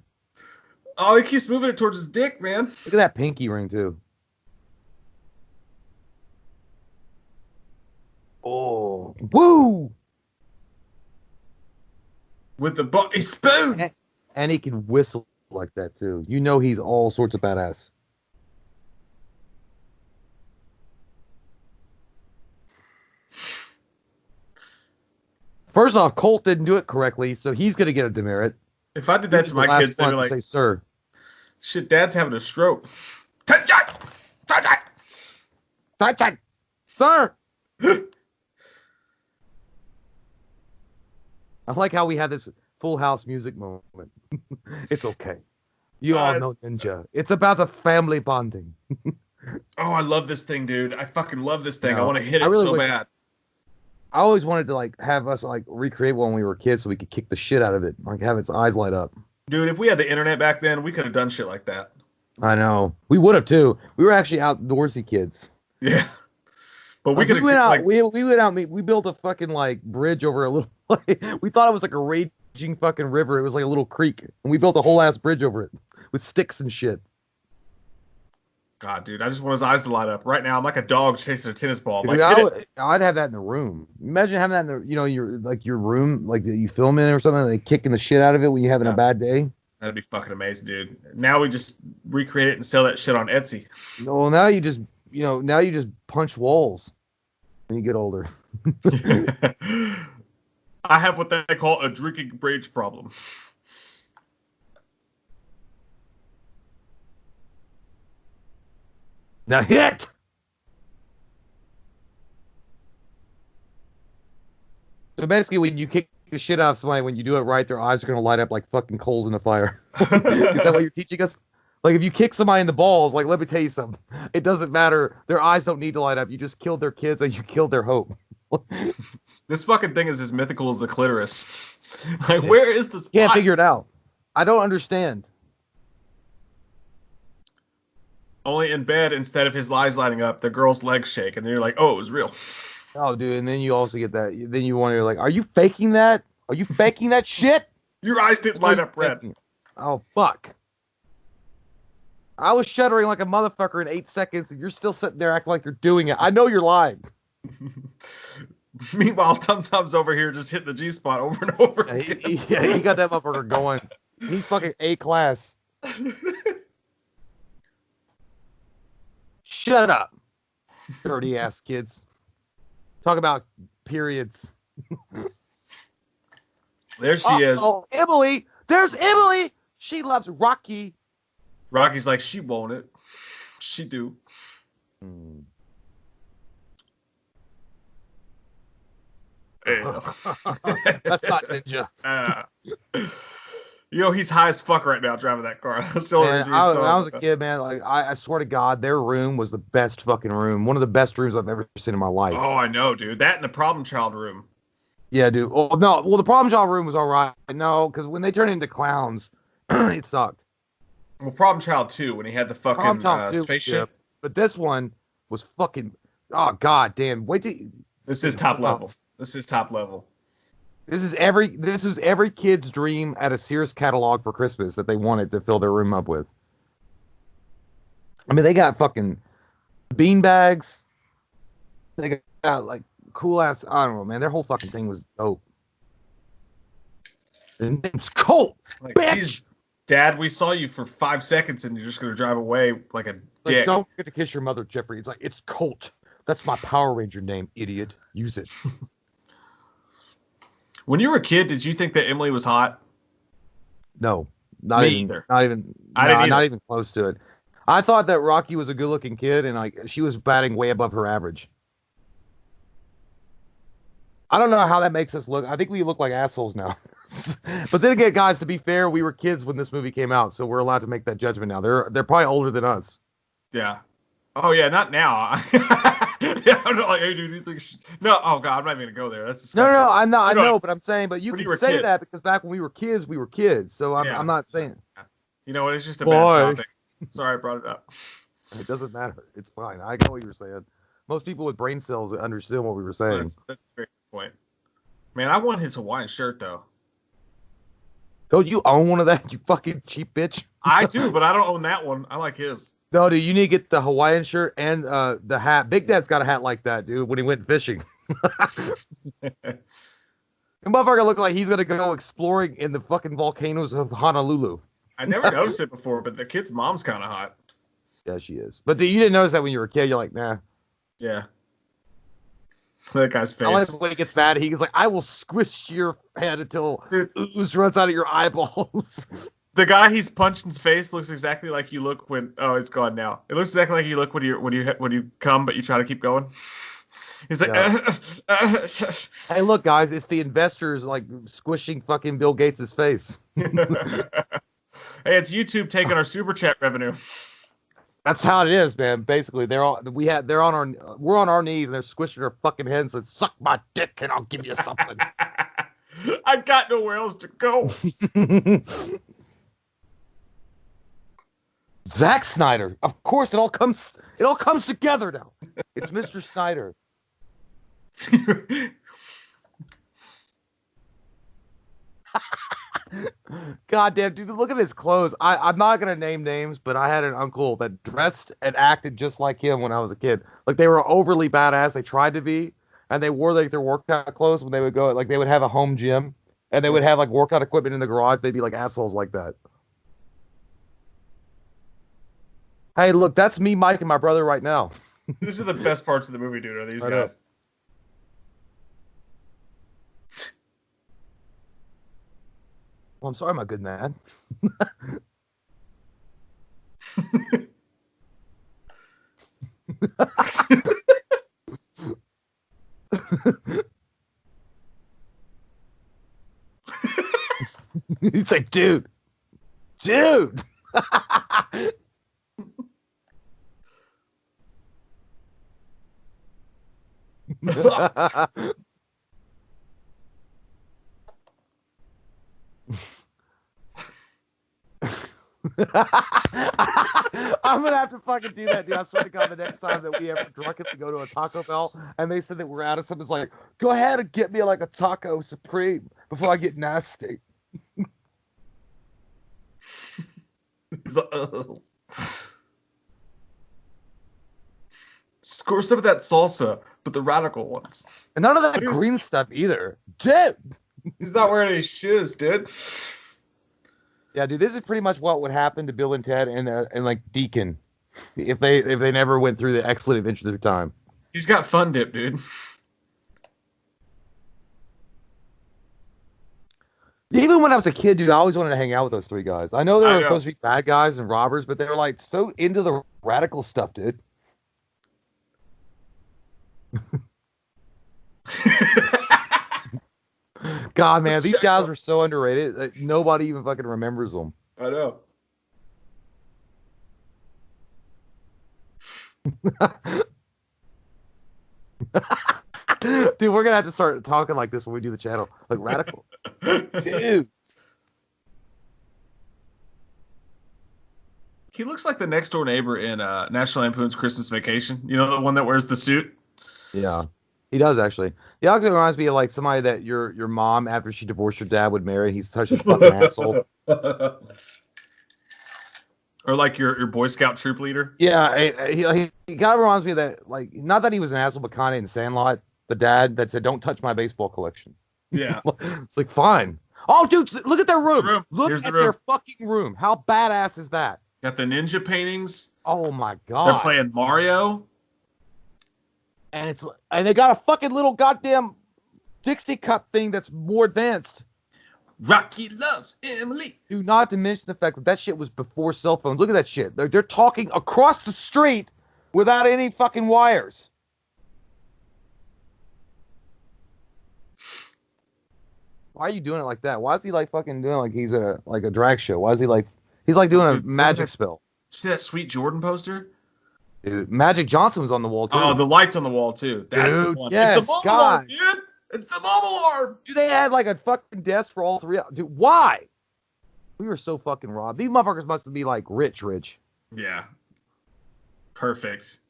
Oh, he keeps moving it towards his dick, man. Look at that pinky ring, too. Oh, woo! With the spoon. And he can whistle like that, too. You know he's all sorts of badass. First off, Colt didn't do it correctly, so he's going to get a demerit. If I did that to my kids, they'd be like, say, sir. Shit, Dad's having a stroke. Sir! I like how we had this Full House music moment. It's okay. You all know ninja. It's about the family bonding. Oh, I love this thing, dude. I fucking love this thing. I want to hit it so bad. I always wanted to like have us like recreate when we were kids so we could kick the shit out of it, like have its eyes light up. Dude, if we had the internet back then, we could have done shit like that. I know. We would have too. We were actually outdoorsy kids. Yeah. But we could have went out. Like, we went out. We built a fucking like bridge over a little. We thought it was like a raging fucking river. It was like a little creek, and we built a whole ass bridge over it with sticks and shit. God, dude, I just want his eyes to light up. Right now, I'm like a dog chasing a tennis ball. Dude, I'd have that in the room. Imagine having that in the, your room, like that you film in or something, and they kicking the shit out of it when you're having a bad day. That'd be fucking amazing, dude. Now we just recreate it and sell that shit on Etsy. Well, now you just punch walls when you get older. I have what they call a drinking rage problem. Now hit! So basically, when you kick the shit out of somebody, when you do it right, their eyes are going to light up like fucking coals in the fire. Is that what you're teaching us? Like, if you kick somebody in the balls, like, let me tell you something. It doesn't matter. Their eyes don't need to light up. You just killed their kids and you killed their hope. This fucking thing is as mythical as the clitoris. Like, where is the spot? Can't figure it out. I don't understand. Only in bed, instead of his eyes lighting up, the girl's legs shake, and then you're like, oh, it was real. Oh, dude, and then you also get that. Then you wonder, like, are you faking that? Are you faking that shit? Your eyes didn't light up red. Oh, fuck. I was shuddering like a motherfucker in 8 seconds, and you're still sitting there acting like you're doing it. I know you're lying. Meanwhile, Tum Tum's over here just hitting the G-spot over and over again. He got that motherfucker going. He's fucking A-class. Shut up, dirty ass kids. Talk about periods. There she is. Oh, Emily. There's Emily. She loves Rocky. Rocky's like, she won't it. She do. That's not ninja. He's high as fuck right now driving that car. That's the only reason when I was a kid, man, like I swear to God, their room was the best fucking room. One of the best rooms I've ever seen in my life. Oh, I know, dude. That and the problem child room. Yeah, dude. Oh, no. Well, the problem child room was all right. No, because when they turned into clowns, it sucked. Well, problem child 2, when he had the fucking spaceship. But this one was fucking. Oh, God damn. Wait till. This is top level. This is top level. This is every kid's dream at a Sears catalog for Christmas that they wanted to fill their room up with. I mean, they got fucking bean bags. They got like cool ass. I don't know, man. Their whole fucking thing was dope. The name's Colt. Like, bitch. Dad, we saw you for 5 seconds and you're just gonna drive away like a dick. Don't forget to kiss your mother, Jeffrey. It's like, it's Colt. That's my Power Ranger name, idiot. Use it. When you were a kid, did you think that Emily was hot? No, Me either. Not even close to it. I thought that Rocky was a good-looking kid, and like she was batting way above her average. I don't know how that makes us look. I think we look like assholes now. But then again, guys, to be fair, we were kids when this movie came out, so we're allowed to make that judgment now. They're probably older than us. Yeah. Oh yeah, not now. Yeah, I'm not like, hey, dude, you think? No, oh god, I'm not even gonna go there. That's disgusting. No, I'm not. I You know, know, but I'm saying, but you when you can were a say kid. that because back when we were kids, we were kids. So Yeah. I'm not saying. You know what? It's just a bad Boy. topic. Sorry, I brought it up. It doesn't matter. It's fine. I know what you're saying. Most people with brain cells understood what we were saying. That's a great point. Man, I want his Hawaiian shirt though. Don't you own one of that, you fucking cheap bitch? I do, but I don't own that one. I like his. No, dude, you need to get the Hawaiian shirt and the hat. Big Dad's got a hat like that, dude, when he went fishing. The motherfucker looked like he's gonna go exploring in the fucking volcanoes of Honolulu. I never noticed it before, but the kid's mom's kind of hot. Yeah, she is. But you didn't notice that when you were a kid. You're like, nah. Yeah. That guy's face. I like when he gets fat. He's like, I will squish your head until ooze runs out of your eyeballs. The guy he's punched in his face looks exactly like you look when. Oh, it's gone now. It looks exactly like you look when you come, but you try to keep going. He's like, yeah. Hey, look, guys, it's the investors like squishing fucking Bill Gates' face. Hey, it's YouTube taking our super chat revenue. That's how it is, man. Basically, we're on our knees and they're squishing our fucking heads and suck my dick and I'll give you something. I got nowhere else to go. Zack Snyder. Of course, it all comes together now. It's Mr. Snyder. God damn, dude, look at his clothes. I'm not going to name names, but I had an uncle that dressed and acted just like him when I was a kid. Like, they were overly badass. They tried to be, and they wore, like, their workout clothes when they would go, like, they would have a home gym, and they would have, like, workout equipment in the garage. They'd be, like, assholes like that. Hey, look, that's me, Mike, and my brother right now. This is the best parts of the movie, dude, are these guys. Well, I'm sorry, my good man. He's like, dude. I'm gonna have to fucking do that, dude. I swear to God, the next time that we ever drunk it to go to a Taco Bell and they said that we're out of something, it's like, go ahead and get me like a taco supreme before I get nasty. Score some of that salsa, but the radical ones. And none of that green stuff either. Dude! He's not wearing any shoes, dude. Yeah, dude, this is pretty much what would happen to Bill and Ted and like Deacon if they never went through the excellent adventures of time. He's got fun dip, dude. Even when I was a kid, dude, I always wanted to hang out with those three guys. I know they were supposed to be bad guys and robbers, but they were like so into the radical stuff, dude. God, man, these guys were so underrated that nobody even fucking remembers them. I know. Dude, we're gonna have to start talking like this when we do the channel, like radical. Dude, he looks like the next door neighbor in National Lampoon's Christmas Vacation. You know, the one that wears the suit. Yeah. He does, actually. He actually reminds me of like somebody that your mom, after she divorced your dad, would marry. He's such a fucking asshole. Or like your Boy Scout troop leader. Yeah, he kind of reminds me of that, like, not that he was an asshole, but kind of in Sandlot, the dad that said, "Don't touch my baseball collection." Yeah. It's like, fine. Oh, dude, look at their room. Look Here's at the room. their fucking room. How badass is that? Got the ninja paintings. Oh my God. They're playing Mario. And they got a fucking little goddamn Dixie cup thing that's more advanced. Rocky loves Emily. Dude, not to mention the fact that shit was before cell phones. Look at that shit. They're talking across the street without any fucking wires. Why are you doing it like that? Why is he like fucking doing like he's a drag show? Why is he like he's like doing a Dude, magic spell? see that sweet Jordan poster? Dude, Magic Johnson was on the wall Oh, too. the lights on the wall too. That's the Dude, one. It's the yes, bubble arm, God. dude. It's the bubble arm. Dude, they had like a fucking desk for all three. Dude, why? We were so fucking robbed. These motherfuckers must be like rich. Yeah. Perfect.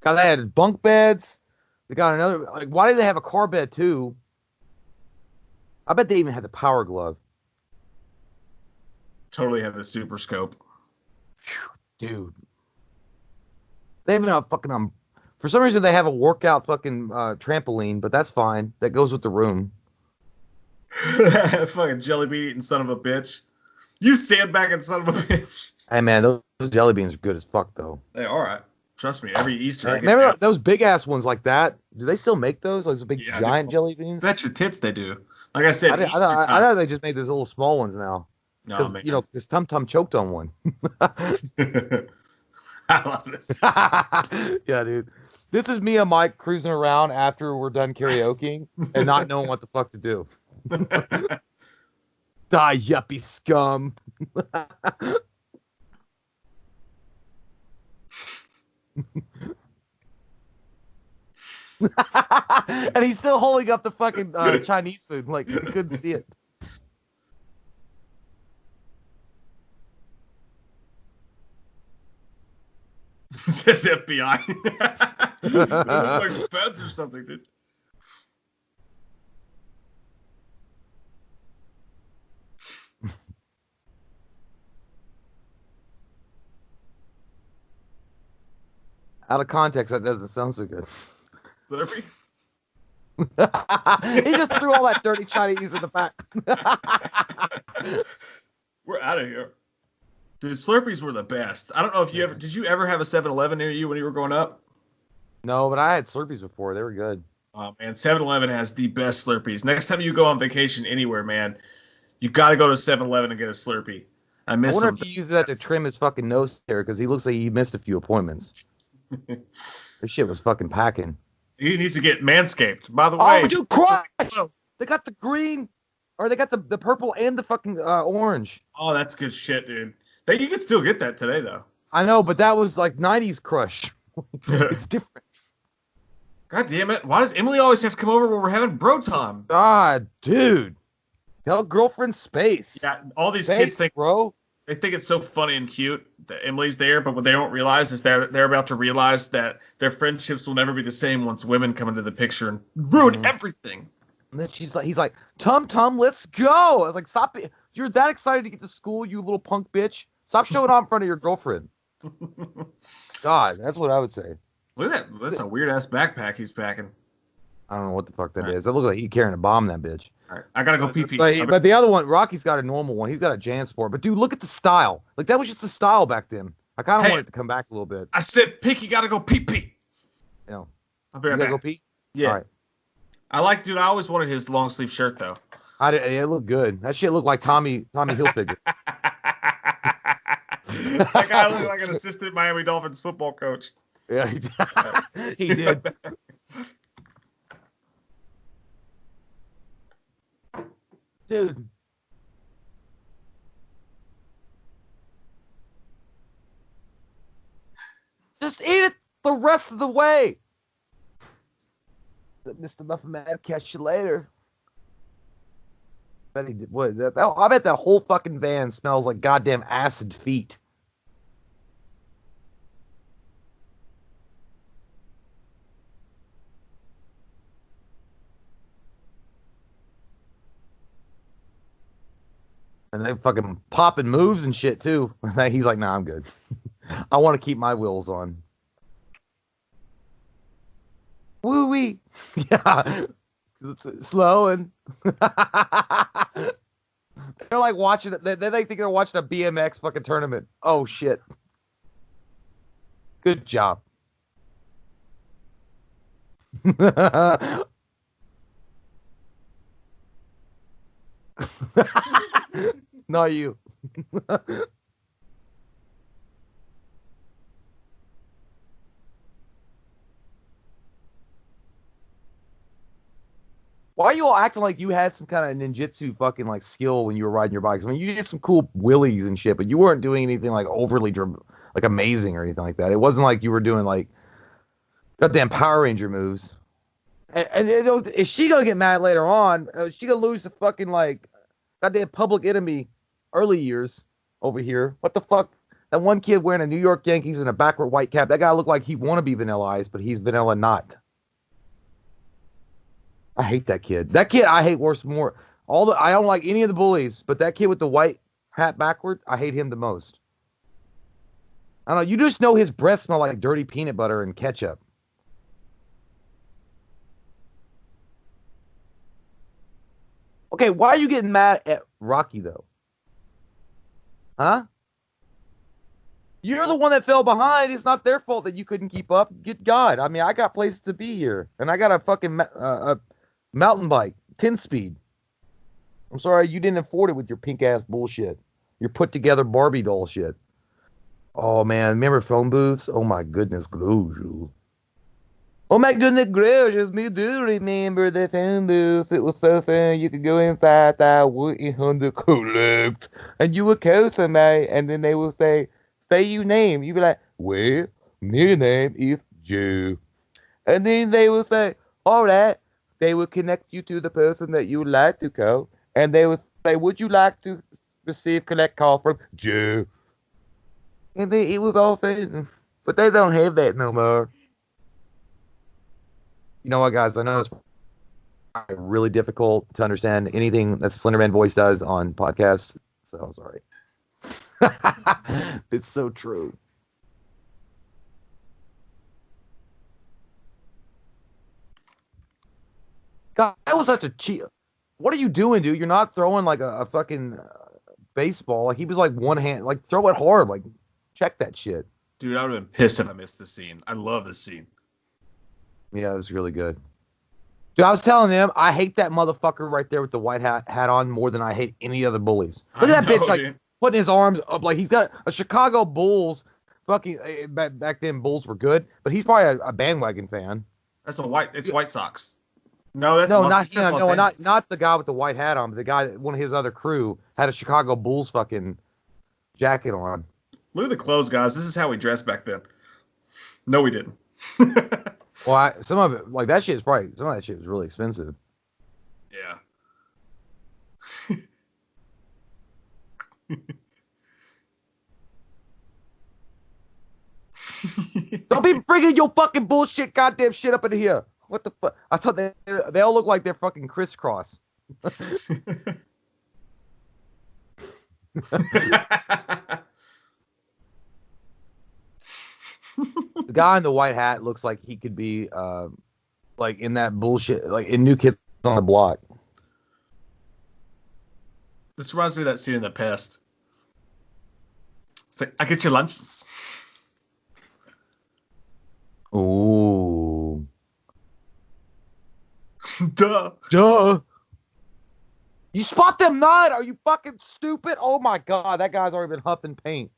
God, they had bunk beds. They got another. Like, why did they have a car bed too? I bet they even had the power glove. Totally had the super scope. Dude. They even have a fucking for some reason they have a workout fucking trampoline, but that's fine. That goes with the room. Fucking jelly bean eating son of a bitch. You sandbagging son of a bitch. Hey man, those jelly beans are good as fuck though. They all right. Trust me, every Easter I get Remember those big ass ones like that? Do they still make those? Like those big Yeah, giant jelly beans? Bet your tits they do. Like I said, Easter I time. know they just made those little small ones now. No, Because man. you know, because Tum Tum choked on one. I love this. Yeah, dude. This is me and Mike cruising around after we're done karaokeing and not knowing what the fuck to do. Die, yuppie scum. And he's still holding up the fucking Chinese food. Like, you couldn't see it. It says FBI. They look like feds or something, dude. Out of context, that doesn't sound so good. Slurpee? He just threw all that dirty Chinese in the back. We're out of here. Dude, Slurpees were the best. I don't know if you ever did you ever have a 7-Eleven near you when you were growing up? No, but I had Slurpees before. They were good. Oh man, 7-Eleven has the best Slurpees. Next time you go on vacation anywhere, man, you got to go to 7-Eleven and get a Slurpee. I miss wonder them. if he used that to trim his fucking nose hair because he looks like he missed a few appointments. This shit was fucking packing. He needs to get manscaped. By the way, Oh, dude, Crush! They got the green, or they got the purple and the fucking orange. Oh, that's good shit, dude. You can still get that today, though. I know, but that was like 90s Crush. It's different. God damn it. Why does Emily always have to come over when we're having bro time? God, dude. Tell girlfriend space. Yeah, all these Space, kids think, bro. they think it's so funny and cute that Emily's there, but what they don't realize is they're about to realize that their friendships will never be the same once women come into the picture and ruin everything. And then he's like, Tum Tum, let's go. I was like, stop it. You're that excited to get to school, you little punk bitch. Stop showing off in front of your girlfriend. God, that's what I would say. Look at that. That's a weird ass backpack he's packing. I don't know what the fuck that is. That looks like he's carrying a bomb, that bitch. All right, I gotta go pee pee. But the other one, Rocky's got a normal one. He's got a JanSport. But dude, look at the style. Like that was just the style back then. I kind of want it to come back a little bit. I said, Picky, gotta go pee pee. You know, I'll be right back. Go pee. Yeah. All right. Dude. I always wanted his long sleeve shirt though. It looked good. That shit looked like Tommy Hilfiger. That guy looked like an assistant Miami Dolphins football coach. Yeah, he did. Dude. Just eat it the rest of the way. Mr. Muffin Man, catch you later. I bet he did. I bet that whole fucking van smells like goddamn acid feet. And they fucking popping moves and shit too. He's like, nah, I'm good. I want to keep my wheels on. Woo wee. Yeah. Slow and they're like watching it. They think they're watching a BMX fucking tournament. Oh shit. Good job. Not you. Why are you all acting like you had some kind of ninjutsu fucking like skill when you were riding your bikes? I mean, you did some cool wheelies and shit, but you weren't doing anything like overly like amazing or anything like that. It wasn't like you were doing like goddamn Power Ranger moves. And is she gonna get mad later on? Is she gonna lose the fucking like goddamn Public Enemy early years over here? What the fuck? That one kid wearing a New York Yankees and a backward white cap. That guy looked like he want to be Vanilla Ice, but he's Vanilla not. I hate that kid. That kid I hate worse more. I don't like any of the bullies, but that kid with the white hat backward, I hate him the most. I don't know. You just know his breath smell like dirty peanut butter and ketchup. Okay, why are you getting mad at Rocky though? Huh? You're the one that fell behind. It's not their fault that you couldn't keep up. Good God. I mean, I got places to be here, and I got a fucking mountain bike, 10-speed. I'm sorry you didn't afford it with your pink ass bullshit. Your put together Barbie doll shit. Oh man, remember phone booths? Oh my goodness gracious. Oh my goodness gracious, me do remember the phone booth. It was so fun. You could go inside that 1-800 collect, and you would call somebody, and then they will say your name. You'd be like, well, my name is Joe. And then they will say, all right. They will connect you to the person that you would like to call, and they will say, would you like to receive collect call from Joe? And then it was all fun. But they don't have that no more. You know what, guys? I know it's really difficult to understand anything that Slenderman voice does on podcasts, so I'm sorry. It's so true. God, that was such a cheat. What are you doing, dude? You're not throwing like a fucking baseball. Like he was like one hand, like throw it hard. Like check that shit. Dude, I would have been pissed if I missed this scene. I love this scene. Yeah, it was really good. Dude, I was telling them I hate that motherfucker right there with the white hat on more than I hate any other bullies. Look at that bitch like putting his arms up like he's got a Chicago Bulls fucking back then Bulls were good, but he's probably a bandwagon fan. That's White Sox. No, that's not him. No, not the guy with the white hat on, but the guy that one of his other crew had a Chicago Bulls fucking jacket on. Look at the clothes, guys. This is how we dressed back then. No, we didn't. Well, some of it, like that shit is probably some of that shit was really expensive. Yeah. Don't be bringing your fucking bullshit, goddamn shit up in here. What the fuck? I thought they all look like they're fucking crisscross. The guy in the white hat looks like he could be like in that bullshit, like in New Kids on the Block. This reminds me of that scene in The Pest. It's like, I get your lunches. Ooh. Duh. You spot them not? Are you fucking stupid? Oh my god, that guy's already been huffing paint.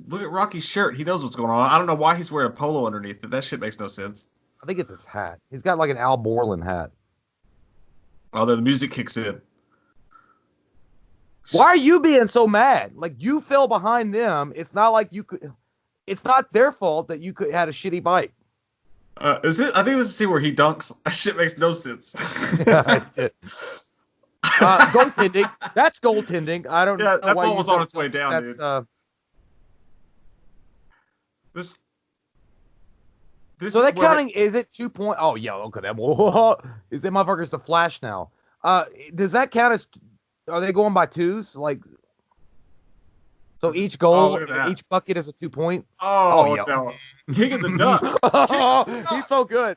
Look at Rocky's shirt. He knows what's going on. I don't know why he's wearing a polo underneath it. That shit makes no sense. I think it's his hat. He's got like an Al Borland hat. Oh, then the music kicks in. Why are you being so mad? Like you fell behind them. It's not like you could. It's not their fault that you had a shitty bike. Is it? I think this is the scene where he dunks. That shit makes no sense. Goaltending. That's goaltending. I don't know that why ball was on its way down, dude. This so is that counting is it 2 point? Oh yeah, okay. Is that motherfucker's the Flash now? Does that count as? Are they going by twos? Like, so each goal, each bucket is a 2 point. Oh yeah. No. King of the Duck. He's so good.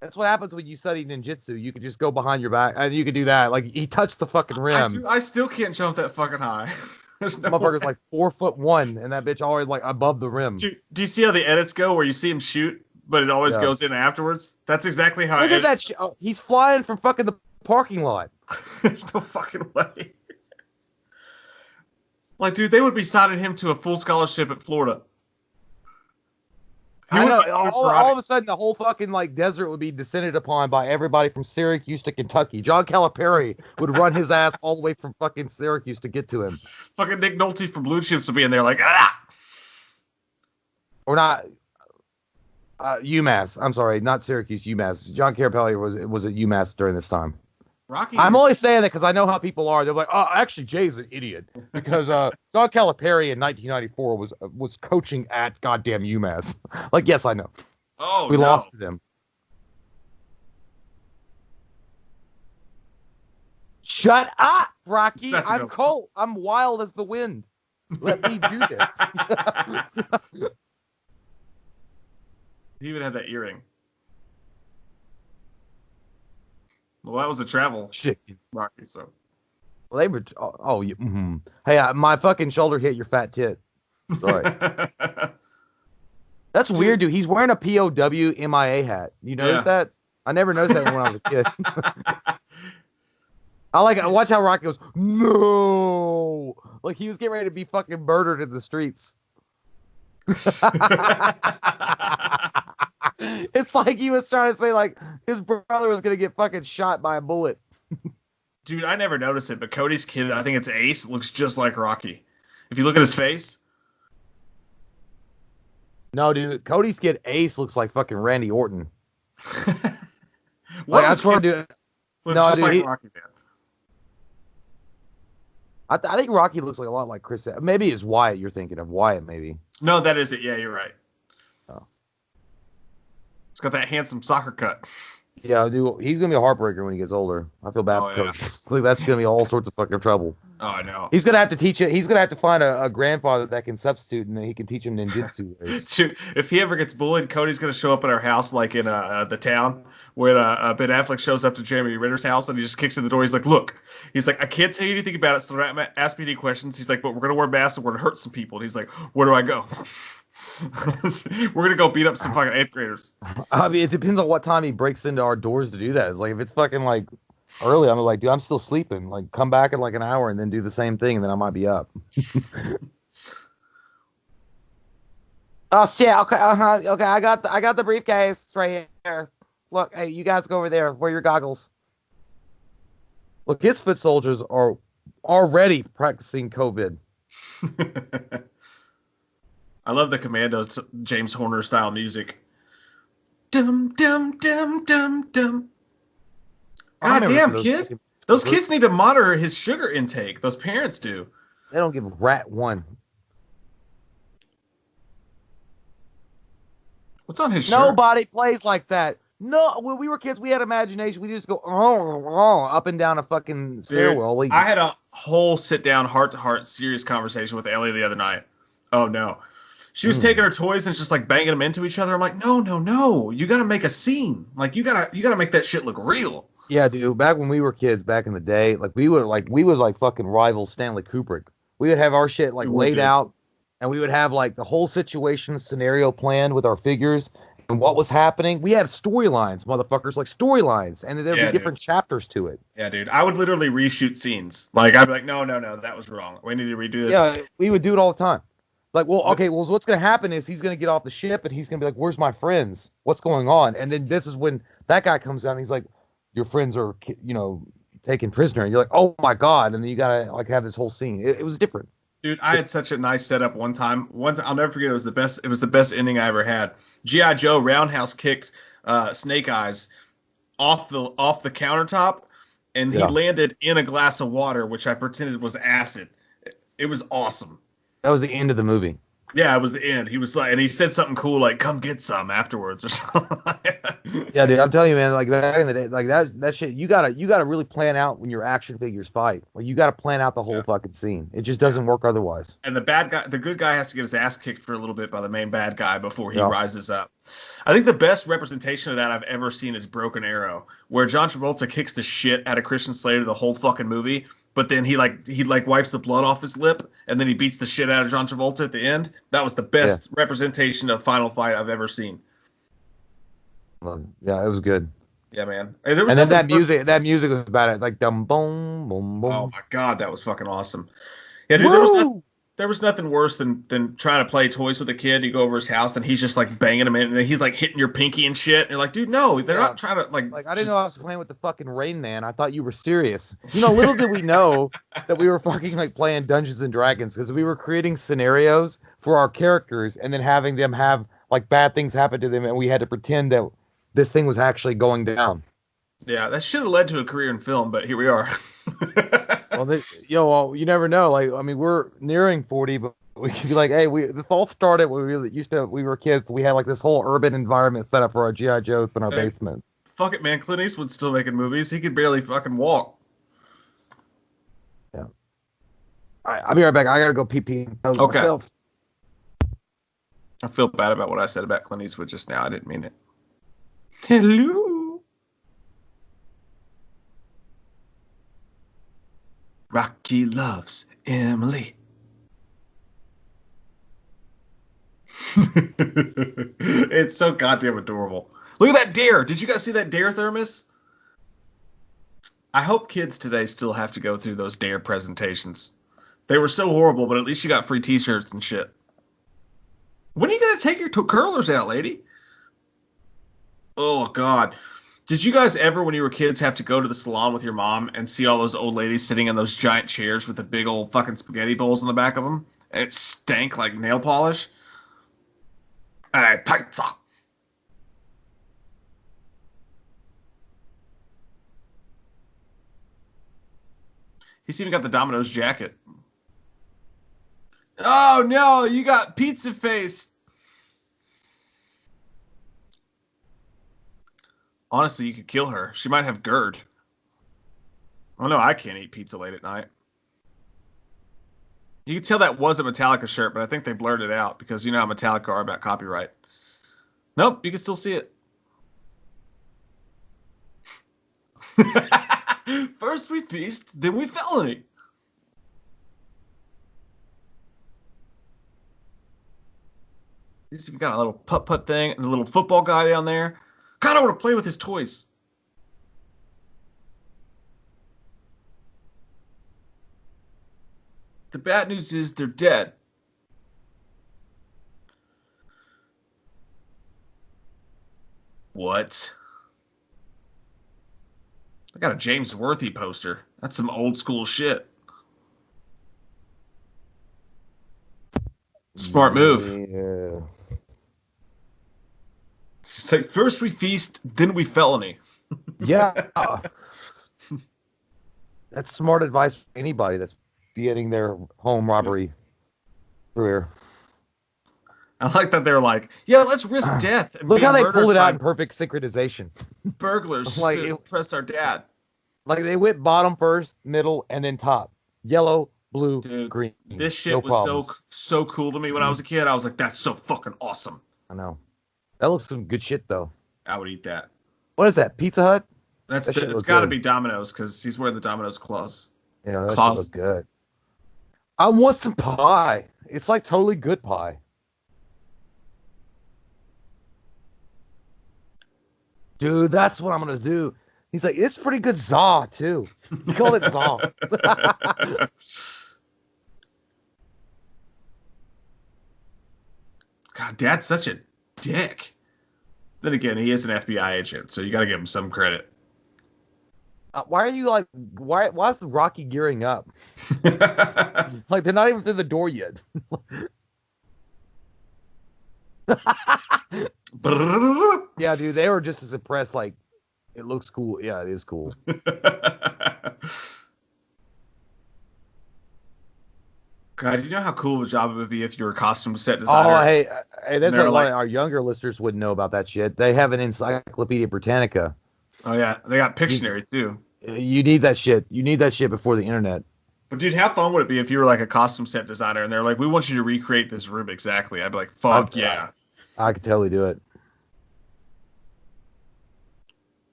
That's what happens when you study ninjutsu. You can just go behind your back, and you can do that. Like he touched the fucking rim. I still can't jump that fucking high. There's no motherfucker's like 4'1", and that bitch always like above the rim. Do you see how the edits go, where you see him shoot, but it always goes in afterwards? That's exactly how. Look at that shit. Oh, he's flying from fucking the parking lot. There's no fucking way. Like, dude, they would be signing him to a full scholarship at Florida. I know. All of a sudden, the whole fucking like desert would be descended upon by everybody from Syracuse to Kentucky. John Calipari would run his ass all the way from fucking Syracuse to get to him. Fucking Nick Nolte from Blue Chips would be in there like, ah! Or not. UMass. I'm sorry, not Syracuse. UMass. John Calipari was at UMass during this time. Rocky. I'm only saying that because I know how people are. They're like, oh, actually, Jay's an idiot because John Calipari in 1994 was coaching at goddamn UMass. Like, yes, I know. Oh, we lost to them. Shut up, Rocky. I'm cold. I'm wild as the wind. Let me do this. He even had that earring. Well, that was a travel Rocky, so. Well, they were. Hey, my fucking shoulder hit your fat tit. Sorry. That's weird, dude. He's wearing a POW MIA hat. You notice that? I never noticed that when I was a kid. I watch how Rocky goes, no! Like he was getting ready to be fucking murdered in the streets. It's like he was trying to say like his brother was gonna get fucking shot by a bullet. Dude, I never noticed it, but Cody's kid, I think it's Ace, looks just like Rocky. If you look at his face. No, dude, Cody's kid Ace looks like fucking Randy Orton. Like I swear, dude. No, dude, like Rocky, man. I think Rocky looks like a lot like Chris. Maybe it's Wyatt you're thinking of. Wyatt, maybe. No, that is it. Yeah, you're right. Oh. He's got that handsome soccer cut. Yeah, dude, he's going to be a heartbreaker when he gets older. I feel bad for Coach. I think that's going to be all sorts of fucking trouble. Oh, I know. He's going to have to teach it. He's going to have to find a grandfather that can substitute and he can teach him ninjutsu. Dude, if he ever gets bullied, Cody's going to show up at our house like in The Town when Ben Affleck shows up to Jeremy Ritter's house and he just kicks in the door. He's like, look. He's like, I can't tell you anything about it, so don't ask me any questions. He's like, but we're going to wear masks and we're going to hurt some people. And he's like, where do I go? We're going to go beat up some fucking 8th graders. I mean, it depends on what time he breaks into our doors to do that. It's like, if it's fucking like early, I'm like, dude, I'm still sleeping. Like, come back in like an hour and then do the same thing, and then I might be up. Oh shit! Okay, okay. I got the briefcase right here. Look, hey, you guys go over there. Wear your goggles. Look, his foot soldiers are already practicing COVID. I love the Commandos James Horner style music. Dum dum dum dum dum. God damn, kid. Those kids need to monitor his sugar intake. Those parents do. They don't give a rat one. What's on his shirt? Nobody plays like that. No, when we were kids, we had imagination. We just go up and down a fucking stairwell. I had a whole sit-down, heart-to-heart, serious conversation with Ellie the other night. Oh, no. She was taking her toys and just like banging them into each other. I'm like, no. You got to make a scene. Like, you gotta make that shit look real. Yeah, dude. Back when we were kids, back in the day, like we would fucking rival Stanley Kubrick. We would have our shit like laid out, and we would have like the whole situation scenario planned with our figures and what was happening. We had storylines, motherfuckers, like storylines, and there'd be different chapters to it. Yeah, dude. I would literally reshoot scenes. Like I'd be like, no, that was wrong. We need to redo this. Yeah, we would do it all the time. Like, well, okay, well, what's going to happen is he's going to get off the ship and he's going to be like, where's my friends? What's going on? And then this is when that guy comes out and he's like, your friends are, taken prisoner. And you're like, oh my God. And then you got to like have this whole scene. It was different. Dude, I had such a nice setup one time. I'll never forget. It was the best ending I ever had. G.I. Joe roundhouse kicked Snake Eyes off the countertop, and he landed in a glass of water, which I pretended was acid. It was awesome. That was the end of the movie. Yeah, it was the end. He was like, and he said something cool like, "Come get some afterwards" or something. Yeah, dude, I'm telling you, man. Like back in the day, like that shit. You gotta really plan out when your action figures fight. Like you gotta plan out the whole fucking scene. It just doesn't work otherwise. And the good guy has to get his ass kicked for a little bit by the main bad guy before he rises up. I think the best representation of that I've ever seen is Broken Arrow, where John Travolta kicks the shit out of Christian Slater the whole fucking movie. But then he wipes the blood off his lip, and then he beats the shit out of John Travolta at the end. That was the best representation of final fight I've ever seen. Yeah, it was good. Yeah, man. And then that music was about it, like dum boom boom boom. Oh my God, that was fucking awesome. Yeah, dude. There was nothing worse than trying to play toys with a kid. You go over his house and he's just like banging them in, and he's like hitting your pinky and shit. And you're like, dude, no, they're not trying to like. I didn't know I was playing with the fucking Rain Man. I thought you were serious. Little did we know that we were fucking like playing Dungeons and Dragons, because we were creating scenarios for our characters and then having them have like bad things happen to them, and we had to pretend that this thing was actually going down. Yeah, that should have led to a career in film, but here we are. Well, you never know. Like, I mean, we're nearing 40, but we could be like, hey, this all started when we were kids. We had like this whole urban environment set up for our G.I. Joes in our basement. Fuck it, man. Clint Eastwood's still making movies. He could barely fucking walk. Yeah. All right, I'll be right back. I gotta go pee. Okay. Myself. I feel bad about what I said about Clint Eastwood just now. I didn't mean it. Hello. Rocky loves Emily. It's so goddamn adorable. Look at that dare. Did you guys see that dare thermos? I hope kids today still have to go through those dare presentations. They were so horrible, but at least you got free t-shirts and shit. When are you going to take your curlers out, lady? Oh, God. Did you guys ever, when you were kids, have to go to the salon with your mom and see all those old ladies sitting in those giant chairs with the big old fucking spaghetti bowls on the back of them? And it stank like nail polish? Hey, pizza! He's even got the Domino's jacket. Oh, no, you got pizza face. Honestly, you could kill her. She might have GERD. Oh, no, I can't eat pizza late at night. You can tell that was a Metallica shirt, but I think they blurred it out because you know how Metallica are about copyright. Nope, you can still see it. First we feast, then we felony. We got a little putt-putt thing and a little football guy down there. God, I want to play with his toys. The bad news is they're dead. What? I got a James Worthy poster. That's some old school shit. Smart move. Yeah. It's like, first we feast, then we felony. Yeah. That's smart advice for anybody that's beginning their home robbery career. I like that they're like, yeah, let's risk death. And look how they pulled it out in perfect synchronization. Burglars just to impress our dad. Like they went bottom first, middle, and then top. Yellow, blue, dude, green. This shit was so cool to me when I was a kid. I was like, that's so fucking awesome. I know. That looks some good shit though. I would eat that. What is that? Pizza Hut? It's got to be Domino's because he's wearing the Domino's claws. Yeah, that should look good. I want some pie. It's like totally good pie. Dude, that's what I'm gonna do. He's like, it's pretty good za too. He called it za. God, Dad's such a dick. Then again, he is an FBI agent, so you got to give him some credit. Why are you like? Why is Rocky gearing up? Like they're not even through the door yet. Yeah, dude, they were just as impressed. Like, it looks cool. Yeah, it is cool. God, you know how cool of a job it would be if you were a costume set designer? Oh, hey, that's what like, our younger listeners wouldn't know about that shit. They have an Encyclopedia Britannica. Oh yeah, they got Pictionary too. You need that shit. You need that shit before the internet. But dude, how fun would it be if you were like a costume set designer and they're like, "We want you to recreate this room exactly"? I'd be like, "Fuck yeah!" I could totally do it.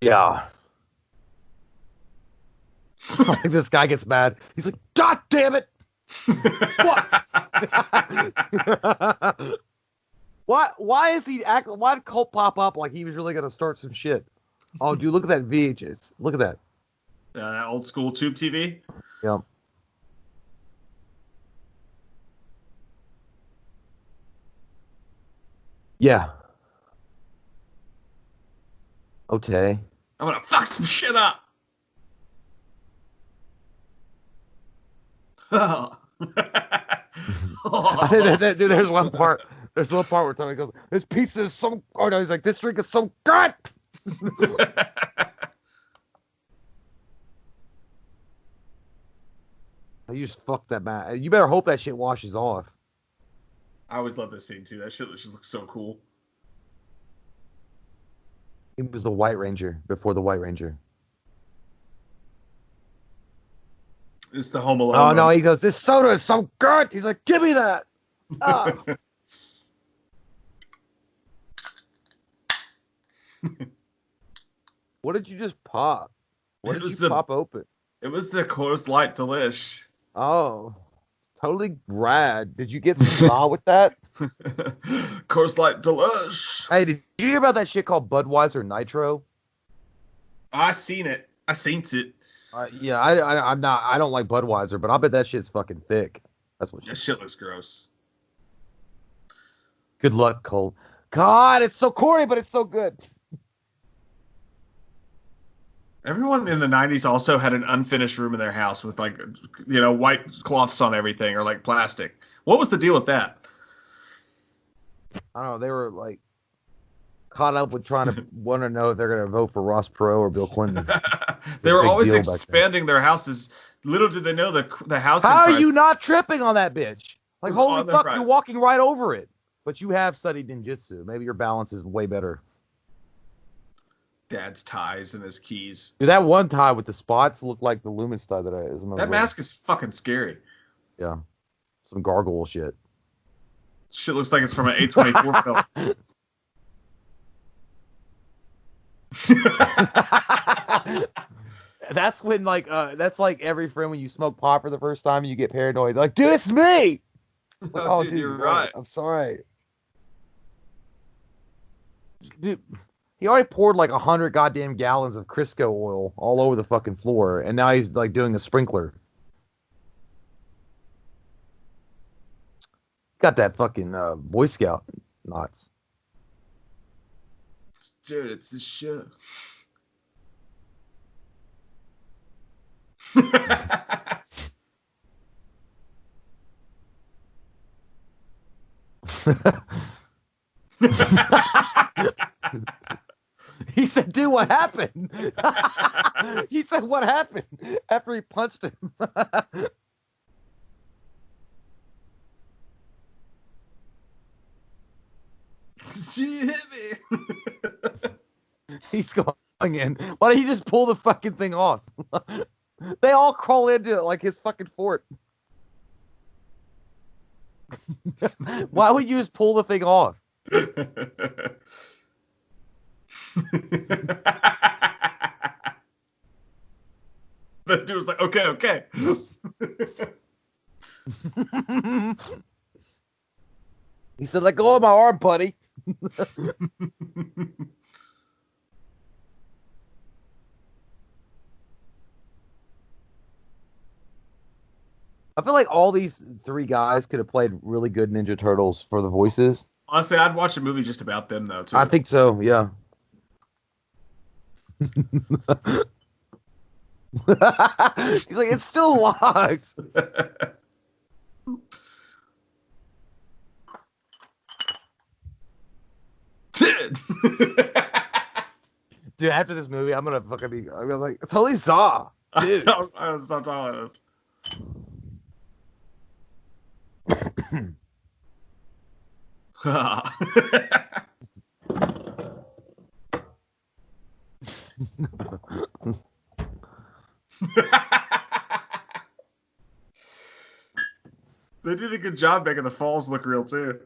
Yeah. Like this guy gets mad. He's like, God damn it! What? Why is he acting? Why did Colt pop up like he was really gonna start some shit? Oh, dude, look at that VHS. Look at that. That old school tube TV. Yep. Yeah. Okay. I'm gonna fuck some shit up. I think dude, there's one part. There's one part where Tommy goes, "This pizza is so." Oh no, he's like, "This drink is so good." You just fucked that man. You better hope that shit washes off. I always love this scene too. That shit just looks so cool. He was the White Ranger before the White Ranger. It's the Home Alone. Oh no, he goes, "This soda is so good." He's like, "Give me that." Oh. What did you just pop? What did you pop open? It was the Coors Light Delish. Oh, totally rad. Did you get some saw with that? Coors Light Delish. Hey, did you hear about that shit called Budweiser Nitro? I seen it. Yeah, I'm not. I don't like Budweiser, but I bet that shit's fucking thick. That's what. That shit looks gross. Good luck, Cole. God, it's so corny, but it's so good. Everyone in the 90s also had an unfinished room in their house with like, white cloths on everything or like plastic. What was the deal with that? I don't know. They were like caught up with trying to want to know if they're going to vote for Ross Perot or Bill Clinton. They were always expanding their houses. Little did they know the house. How are you not tripping on that bitch? Like, holy fuck, you're walking right over it. But you have studied ninjutsu. Maybe your balance is way better. Dad's ties and his keys. Dude, that one tie with the spots looked like the Loomis tie that I is. That mask is fucking scary. Yeah. Some gargoyle shit. Shit looks like it's from an A24 film. That's when that's like every friend when you smoke pot for the first time and you get paranoid. Like, dude, it's me. Like, oh, dude, you're right. I'm sorry. Dude, he already poured like 100 goddamn gallons of Crisco oil all over the fucking floor, and now he's like doing a sprinkler. Got that fucking Boy Scout knots. Dude, it's the shit. He said, dude, what happened? He said, what happened after he punched him? She hit me. He's going in. Why don't you just pull the fucking thing off? They all crawl into it like his fucking fort. Why would you just pull the thing off? The dude was like, okay. He said, let go of my arm, buddy. I feel like all these three guys could have played really good Ninja Turtles for the voices. Honestly, I'd watch a movie just about them, though, too. I think so, yeah. He's like, it's still locked. Dude, after this movie, I'm gonna like, totally saw. Dude. I was so talking about this. They did a good job making the falls look real too.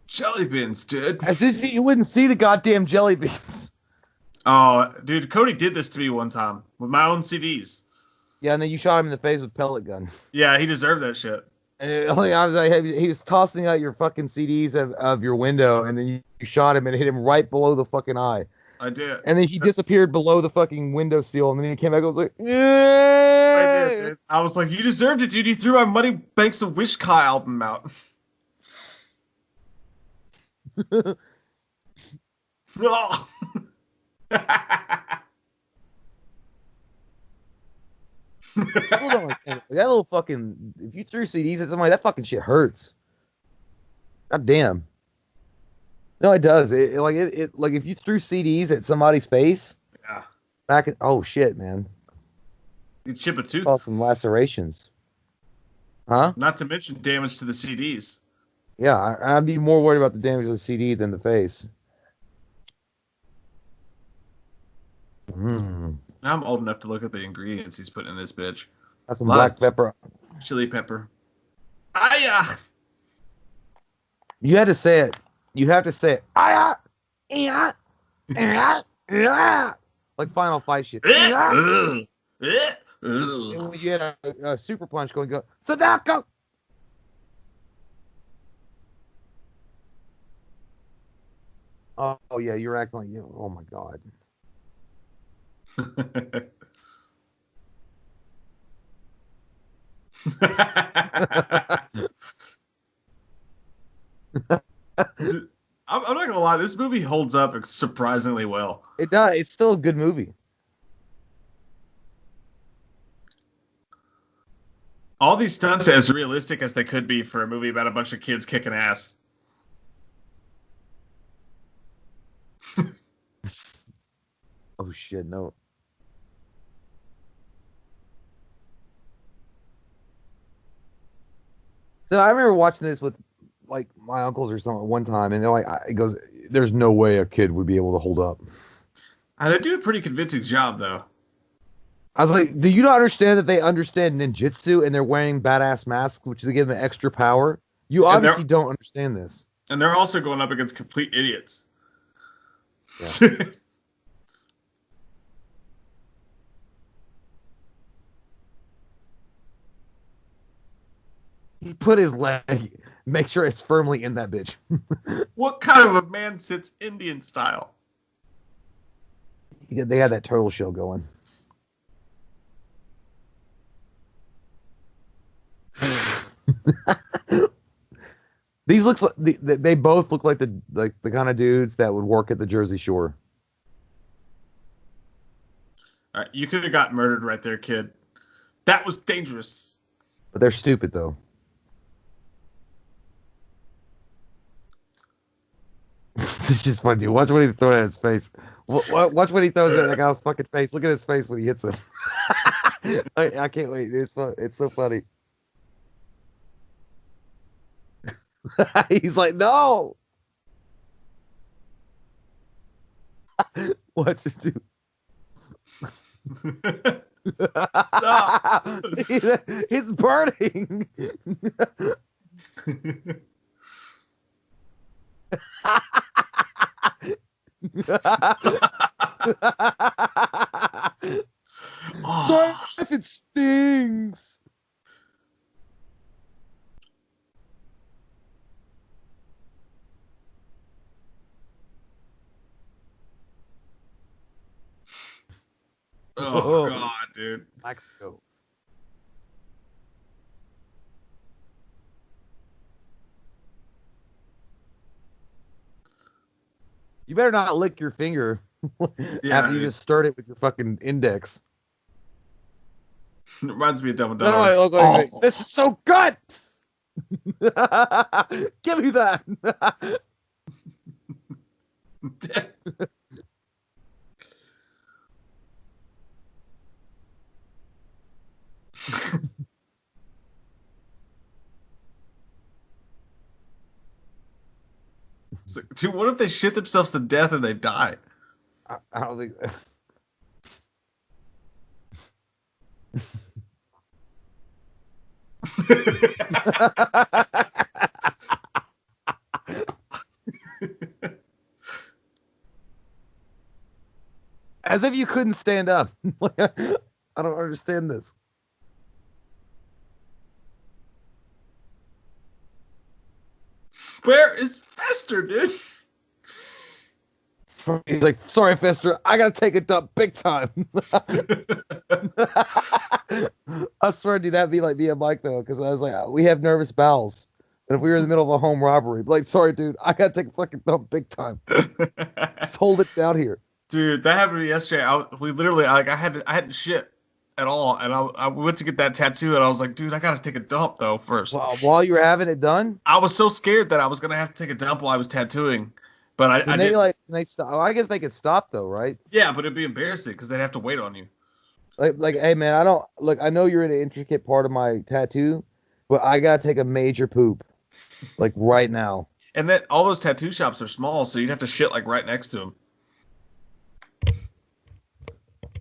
Jelly beans, dude. As if you wouldn't see the goddamn jelly beans. Oh, dude, Cody did this to me one time with my own CDs. Yeah, and then you shot him in the face with a pellet gun. Yeah, he deserved that shit. And I was like, he was tossing out your fucking CDs of your window, and then you shot him and hit him right below the fucking eye. I did. And then he disappeared below the fucking windowsill, and then he came back and was like, I did, yeah. dude. I was like, you deserved it, dude. You threw my Money Banks of Wish Kai album out. Oh. People don't understand. That little fucking, if you threw CDs at somebody, that fucking shit hurts. God damn. No, it does. Like if you threw CDs at somebody's face, Yeah. oh shit, man. You'd chip a Cause tooth. some lacerations. Huh? Not to mention damage to the CDs. Yeah, I'd be more worried about the damage of the CD than the face. Mm. Now I'm old enough to look at the ingredients he's putting in this bitch. That's A some lot black pepper. of chili pepper. Aya! You had to say it. You have to say it. Ah, yeah, yeah, yeah. Like Final Fight shit. Yeah. And when you had a super punch going, go, Sadako. Oh yeah, you're acting like you. Oh my god. I'm not gonna lie, this movie holds up surprisingly well. It does. It's still a good movie. All these stunts are as realistic as they could be for a movie about a bunch of kids kicking ass. Oh shit, no. So I remember watching this with like my uncles or something one time, and they're like, it goes, "There's no way a kid would be able to hold up." They do a pretty convincing job, though. I was like, "Do you not understand that they understand ninjutsu and they're wearing badass masks, which they give them extra power? You And obviously don't understand this." they're also going up against complete idiots. Yeah. He put his leg, make sure it's firmly in that bitch. What kind of a man sits Indian style? They had that turtle shell going. These looks like they both look like the kind of dudes that would work at the Jersey Shore. All right, you could have got murdered right there, kid. That was dangerous. But they're stupid though. It's just funny, dude. Watch what he throws at his face. Watch what he throws at that guy's fucking face. Look at his face when he hits him. I can't wait. Dude. It's fun. It's so funny. He's like, no. Watch this dude. It's burning. Oh. If it stings. Oh god, dude. Mexico. You better not lick your finger after you just stirred it with your fucking index. It reminds me of Dumb and That's Dumber. why I look like, this is so good. Give me that. Like, dude, what if they shit themselves to death and they die? I don't think. As if you couldn't stand up. I don't understand this. Where is Fester, dude? He's like, sorry, Fester, I gotta take a dump big time. I swear, dude, that'd be like me and Mike though, because I was like, we have nervous bowels. And if we were in the middle of a home robbery, like, sorry, dude, I gotta take a fucking dump big time. Just hold it down here. Dude, that happened to me yesterday. We literally like I hadn't shit at all, and I went to get that tattoo, and I was like, dude, I gotta take a dump though first. Well, while you were having it done, I was so scared that I was gonna have to take a dump while I was tattooing, but I they didn't. like they stop. Well, I guess they could stop though, right? Yeah, but it'd be embarrassing because they'd have to wait on you. Like, hey man, I don't look. I know you're in an intricate part of my tattoo, but I gotta take a major poop, like right now. And then all those tattoo shops are small, so you'd have to shit like right next to them.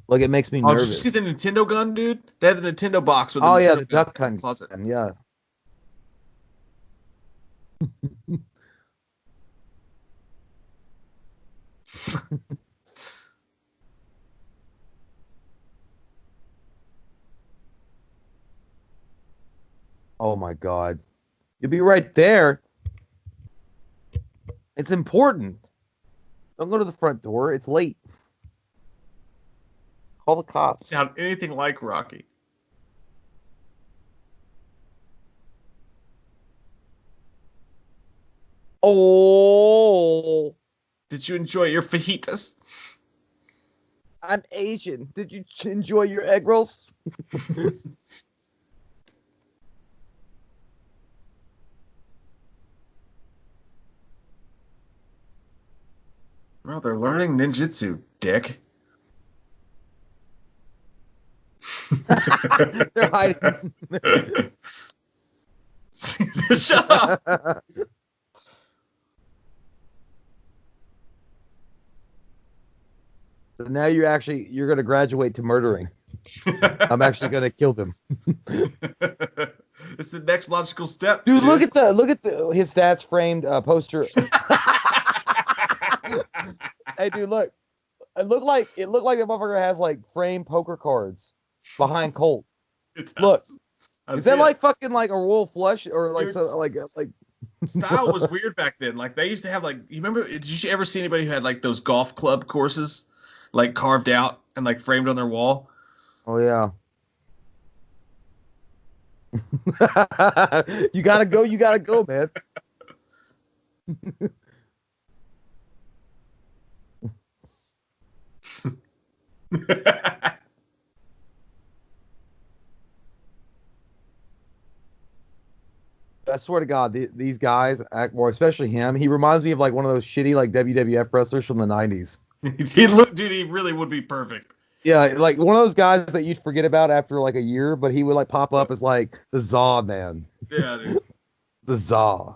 Like, it makes me nervous. Did you see the Nintendo gun, dude? They had the Nintendo box with the Nintendo the duck gun closet. Yeah. Oh my God. You'll be right there. It's important. Don't go to the front door. It's late. Call the cops. Sound anything like Rocky. Oh. Did you enjoy your fajitas? I'm Asian. Did you enjoy your egg rolls? Well, they're learning ninjutsu, dick. They're hiding. Shut up. So now you're going to graduate to murdering. I'm actually going to kill them. It's the next logical step, dude. Look at his stats framed poster. Hey, dude, look. It looked like the motherfucker has like framed poker cards behind Colt. Look, is that like fucking like a royal flush or like so like style was weird back then. Like they used to have like, you remember? Did you ever see anybody who had like those golf club courses, like carved out and like framed on their wall? Oh yeah. You gotta go, man. I swear to God, these guys act more, especially him. He reminds me of like one of those shitty like WWF wrestlers from the 90s. He really would be perfect. Yeah, like one of those guys that you'd forget about after like a year, but he would like pop up as like the Zaw man. Yeah, dude. The Zaw.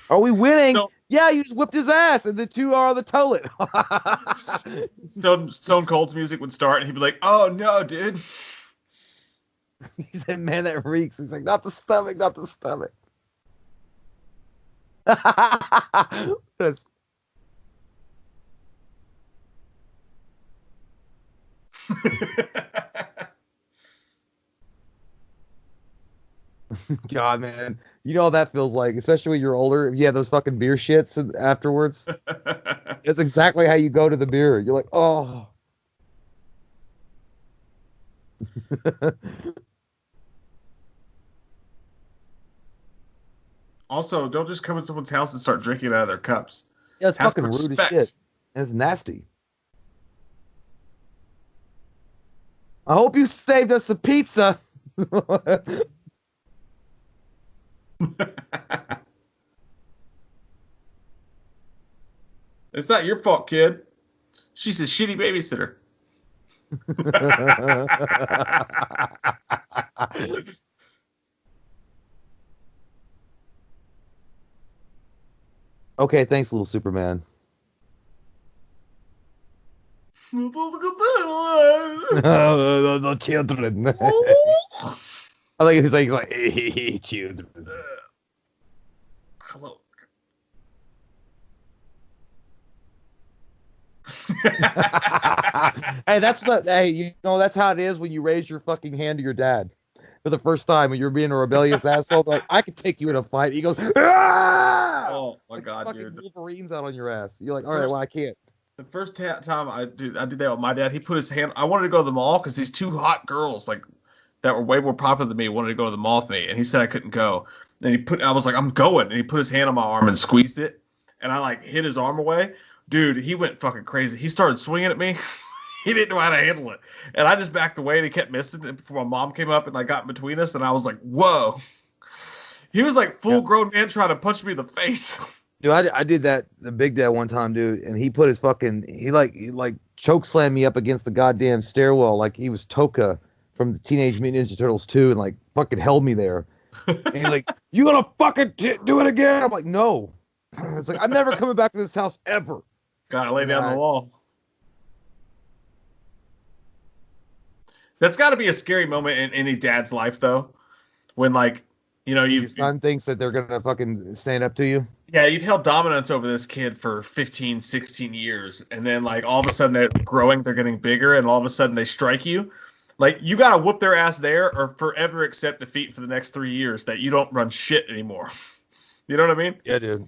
Are we winning? Yeah, you just whipped his ass, and the two are on the toilet. Stone Cold's music would start, and he'd be like, "Oh no, dude." He said, "Man, that reeks." He's like, "Not the stomach, not the stomach." That's. God, man, you know how that feels like, especially when you're older. If you have those fucking beer shits afterwards, it's exactly how you go to the beer. You're like, oh. Also, don't just come in someone's house and start drinking out of their cups. Yeah, it's fucking rude as shit. It's nasty. I hope you saved us some pizza. It's not your fault, kid. She's a shitty babysitter. Okay, thanks, little Superman. The children. I think he's like, hey, children. Hello. Hey, you know, that's how it is when you raise your fucking hand to your dad for the first time when you're being a rebellious asshole. Like, I could take you in a fight. He goes, ah! Oh my like God, fucking dude. Wolverines out on your ass. You're like, all right, well, I can't. The first time I did that with my dad, he put his hand. I wanted to go to the mall because these two hot girls, like that were way more popular than me, wanted to go to the mall with me, and he said I couldn't go. And I was like, I'm going, and he put his hand on my arm and squeezed it, and I like hit his arm away. Dude, he went fucking crazy. He started swinging at me. He didn't know how to handle it, and I just backed away, and he kept missing. And before my mom came up and like got in between us, and I was like, whoa. He was like full grown man trying to punch me in the face. Dude, I did that the Big Dad one time, dude, and he put his fucking he like choke slammed me up against the goddamn stairwell like he was Toka from the Teenage Mutant Ninja Turtles 2 and like fucking held me there. And he's like, "You gonna fucking do it again?" I'm like, "No." It's like I'm never coming back to this house ever. Gotta lay down the law. That's got to be a scary moment in any dad's life, though, when like your son thinks that they're gonna fucking stand up to you. Yeah, you've held dominance over this kid for 15, 16 years, and then like all of a sudden they're growing, they're getting bigger, and all of a sudden they strike you. Like you gotta whoop their ass there, or forever accept defeat for the next 3 years that you don't run shit anymore. You know what I mean? Yeah, dude.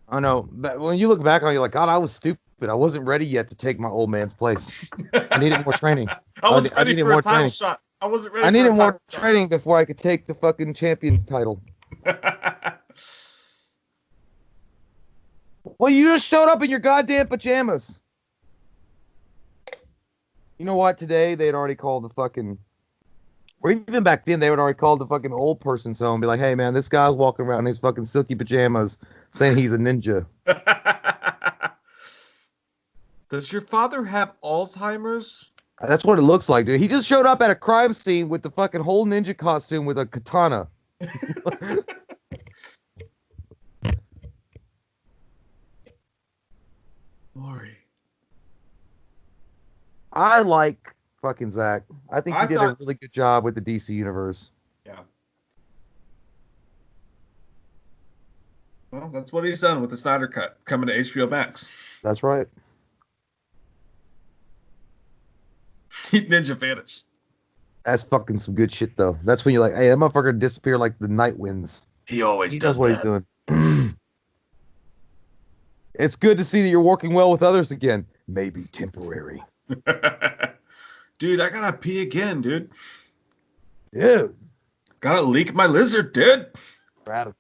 I know, but when you look back on it, you're like, God, I was stupid. I wasn't ready yet to take my old man's place. I needed more training. I needed more training. Shot. I wasn't ready. I needed more training before I could take the fucking champion title. Well, you just showed up in your goddamn pajamas. You know what? Today they had already called the fucking, or even back then they would already called the fucking old person's home and be like, "Hey man, this guy's walking around in his fucking silky pajamas saying he's a ninja." Does your father have Alzheimer's? That's what it looks like, dude. He just showed up at a crime scene with the fucking whole ninja costume with a katana. Maury. I like fucking Zach. I think he did a really good job with the DC universe. Yeah. Well, that's what he's done with the Snyder Cut coming to HBO Max. That's right. Ninja vanished. That's fucking some good shit, though. That's when you're like, hey, that motherfucker disappear like the night winds. He always does what he's doing. It's good to see that you're working well with others again. Maybe temporary. Dude, I gotta pee again, dude. Dude. Gotta leak my lizard, dude. Radical.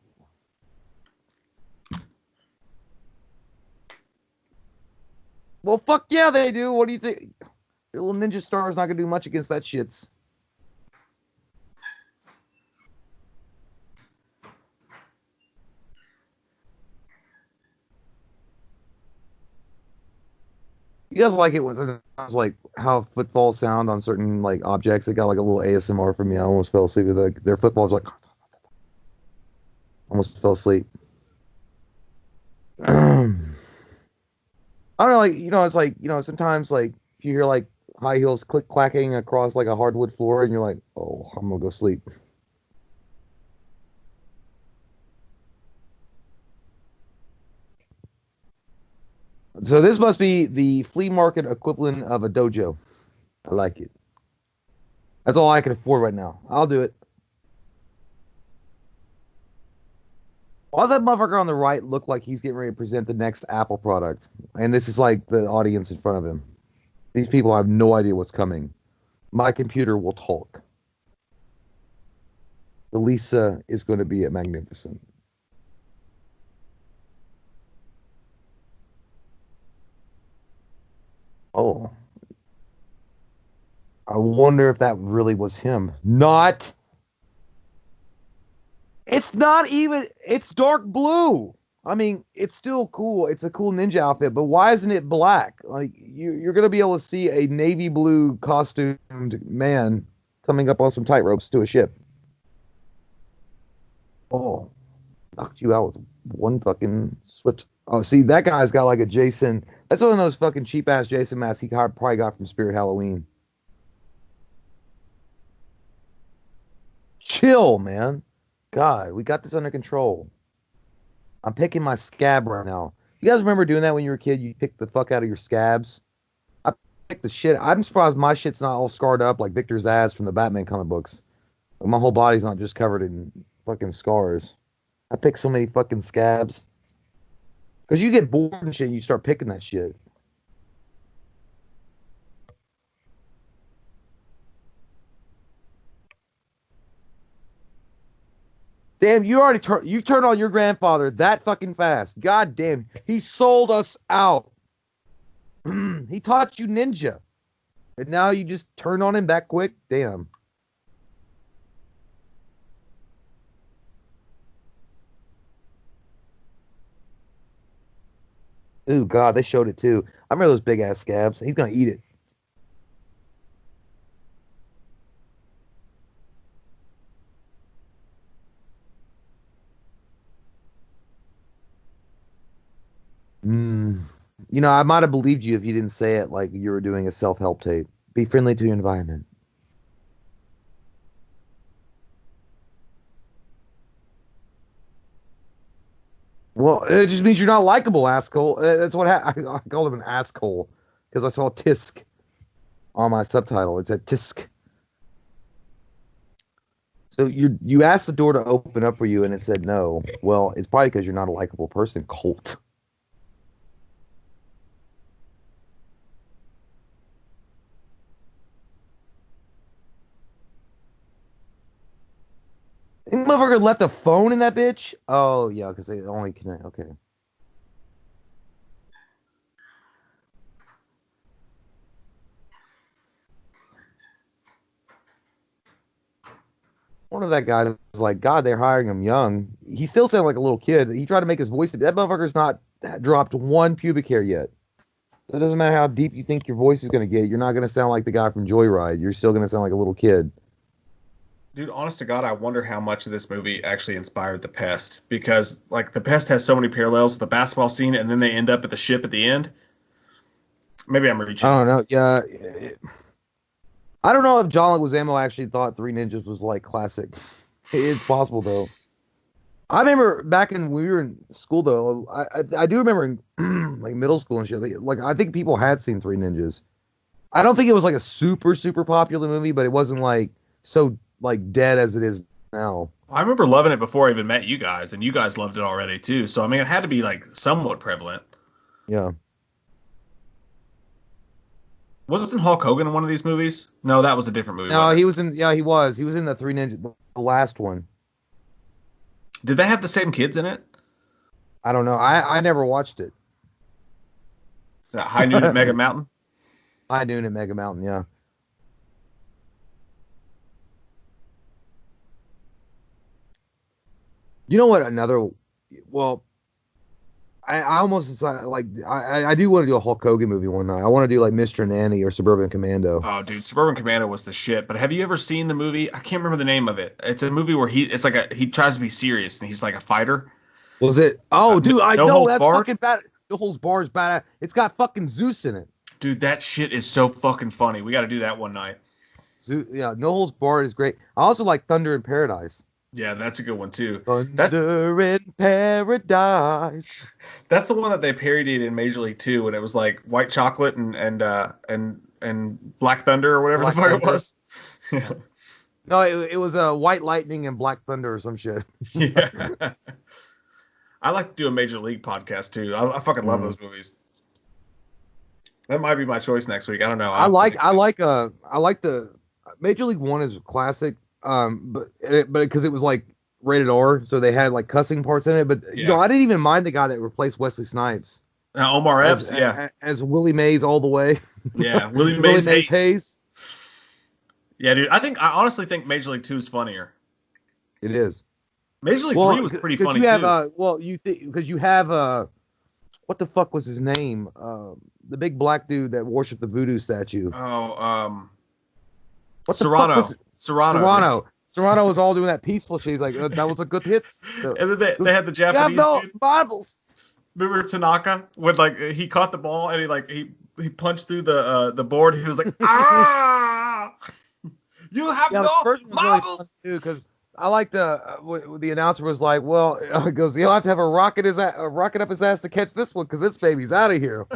Well, fuck yeah, they do. What do you think? Your little ninja star is not gonna do much against that shits. You guys like it when sometimes like how footfalls sound on certain like objects? It got like a little ASMR from me. I almost fell asleep with like their footballs like almost fell asleep. I don't know, like it's like sometimes like if you hear like high heels click clacking across like a hardwood floor and you're like, oh, I'm gonna go sleep. So this must be the flea market equivalent of a dojo. I like it. That's all I can afford right now. I'll do it. Why does that motherfucker on the right look like he's getting ready to present the next Apple product? And this is like the audience in front of him. These people have no idea what's coming. My computer will talk. The Lisa is going to be a magnificent. Oh. I wonder if that really was him. Not. It's not even. It's dark blue. I mean, it's still cool. It's a cool ninja outfit, but why isn't it black? Like, you're going to be able to see a navy blue costumed man coming up on some tight ropes to a ship. Oh. Knocked you out with one fucking switch. Oh, see, that guy's got like a Jason. That's one of those fucking cheap ass Jason masks he probably got from Spirit Halloween. Chill, man. God, we got this under control. I'm picking my scab right now. You guys remember doing that when you were a kid? You picked the fuck out of your scabs. I picked the shit. I'm surprised my shit's not all scarred up like Victor Zsasz from the Batman comic books. Like, my whole body's not just covered in fucking scars. I picked so many fucking scabs. Because you get bored and shit, and you start picking that shit. Damn, you turned on your grandfather that fucking fast. God damn, he sold us out. He taught you ninja. And now you just turn on him that quick? Damn. Ooh, God, they showed it too. I remember those big ass scabs. He's gonna eat it. Mm. You know, I might have believed you if you didn't say it like you were doing a self-help tape. Be friendly to your environment. Well, it just means you're not likable, asshole. That's what I called him an asshole because I saw Tisk on my subtitle. It said Tisk. So you asked the door to open up for you and it said no. Well, it's probably because you're not a likable person, Colt. And motherfucker left a phone in that bitch? Oh, yeah, because they only connect. Okay. One of that guy was like, God, they're hiring him young. He still sounded like a little kid. He tried to make his voice. That motherfucker's not dropped one pubic hair yet. So it doesn't matter how deep you think your voice is going to get. You're not going to sound like the guy from Joyride. You're still going to sound like a little kid. Dude, honest to God, I wonder how much of this movie actually inspired The Pest, because like The Pest has so many parallels with the basketball scene, and then they end up at the ship at the end. Maybe I'm reaching. I don't know. Yeah. I don't know if John Leguizamo actually thought Three Ninjas was like classic. It's possible though. I remember back when we were in school though. I do remember in like middle school and shit. Like I think people had seen Three Ninjas. I don't think it was like a super popular movie, but it wasn't like so like dead as it is now. I remember loving it before I even met you guys, and you guys loved it already too. So I mean, it had to be like somewhat prevalent. Yeah. Wasn't Hulk Hogan in one of these movies? No, that was a different movie. No, he was in. Yeah, he was. He was in the Three Ninjas, the last one. Did they have the same kids in it? I don't know. I never watched it. Is that High Noon at Mega Mountain? High Noon at Mega Mountain. Yeah. You know what? Another. Well, I almost decided, like I do want to do a Hulk Hogan movie one night. I want to do like Mr. Nanny or Suburban Commando. Oh, dude, Suburban Commando was the shit. But have you ever seen the movie? I can't remember the name of it. It's a movie where he tries to be serious and he's like a fighter. Was it? Oh, dude, I No know Holds that's Barred? fucking bad. No Holds Barred is bad. It's got fucking Zeus in it. Dude, that shit is so fucking funny. We got to do that one night. Zeus, yeah, No Holds Barred is great. I also like Thunder in Paradise. Yeah, that's a good one too. Thunder in Paradise. That's the one that they parodied in Major League 2 when it was like White Chocolate and Black Thunder or whatever Black the fuck Thunder. it was. Yeah. No, it was White Lightning and Black Thunder or some shit. Yeah. I like to do a Major League podcast too. I fucking love those movies. That might be my choice next week. I don't know. I like the Major League One is a classic. But because it was like rated R, so they had like cussing parts in it. But you know, I didn't even mind the guy that replaced Wesley Snipes. Omar Epps, as Willie Mays all the way. Yeah, Willie Mays Hayes. Yeah, dude. I honestly think Major League 2 is funnier. It is. Major League 3 was pretty funny too. Because you have what the fuck was his name? The big black dude that worshipped the voodoo statue. Oh, what Serrano. The fuck was it? Serrano. Serrano was all doing that peaceful shit. He's like, that was a good hit. And then they had the Japanese dude. Bibles. Remember Tanaka when like he caught the ball and he punched through the board. He was like, ah, you have no marbles. Really too, because I like the announcer was like, well, he goes, he'll have to have a rocket up his ass to catch this one because this baby's out of here.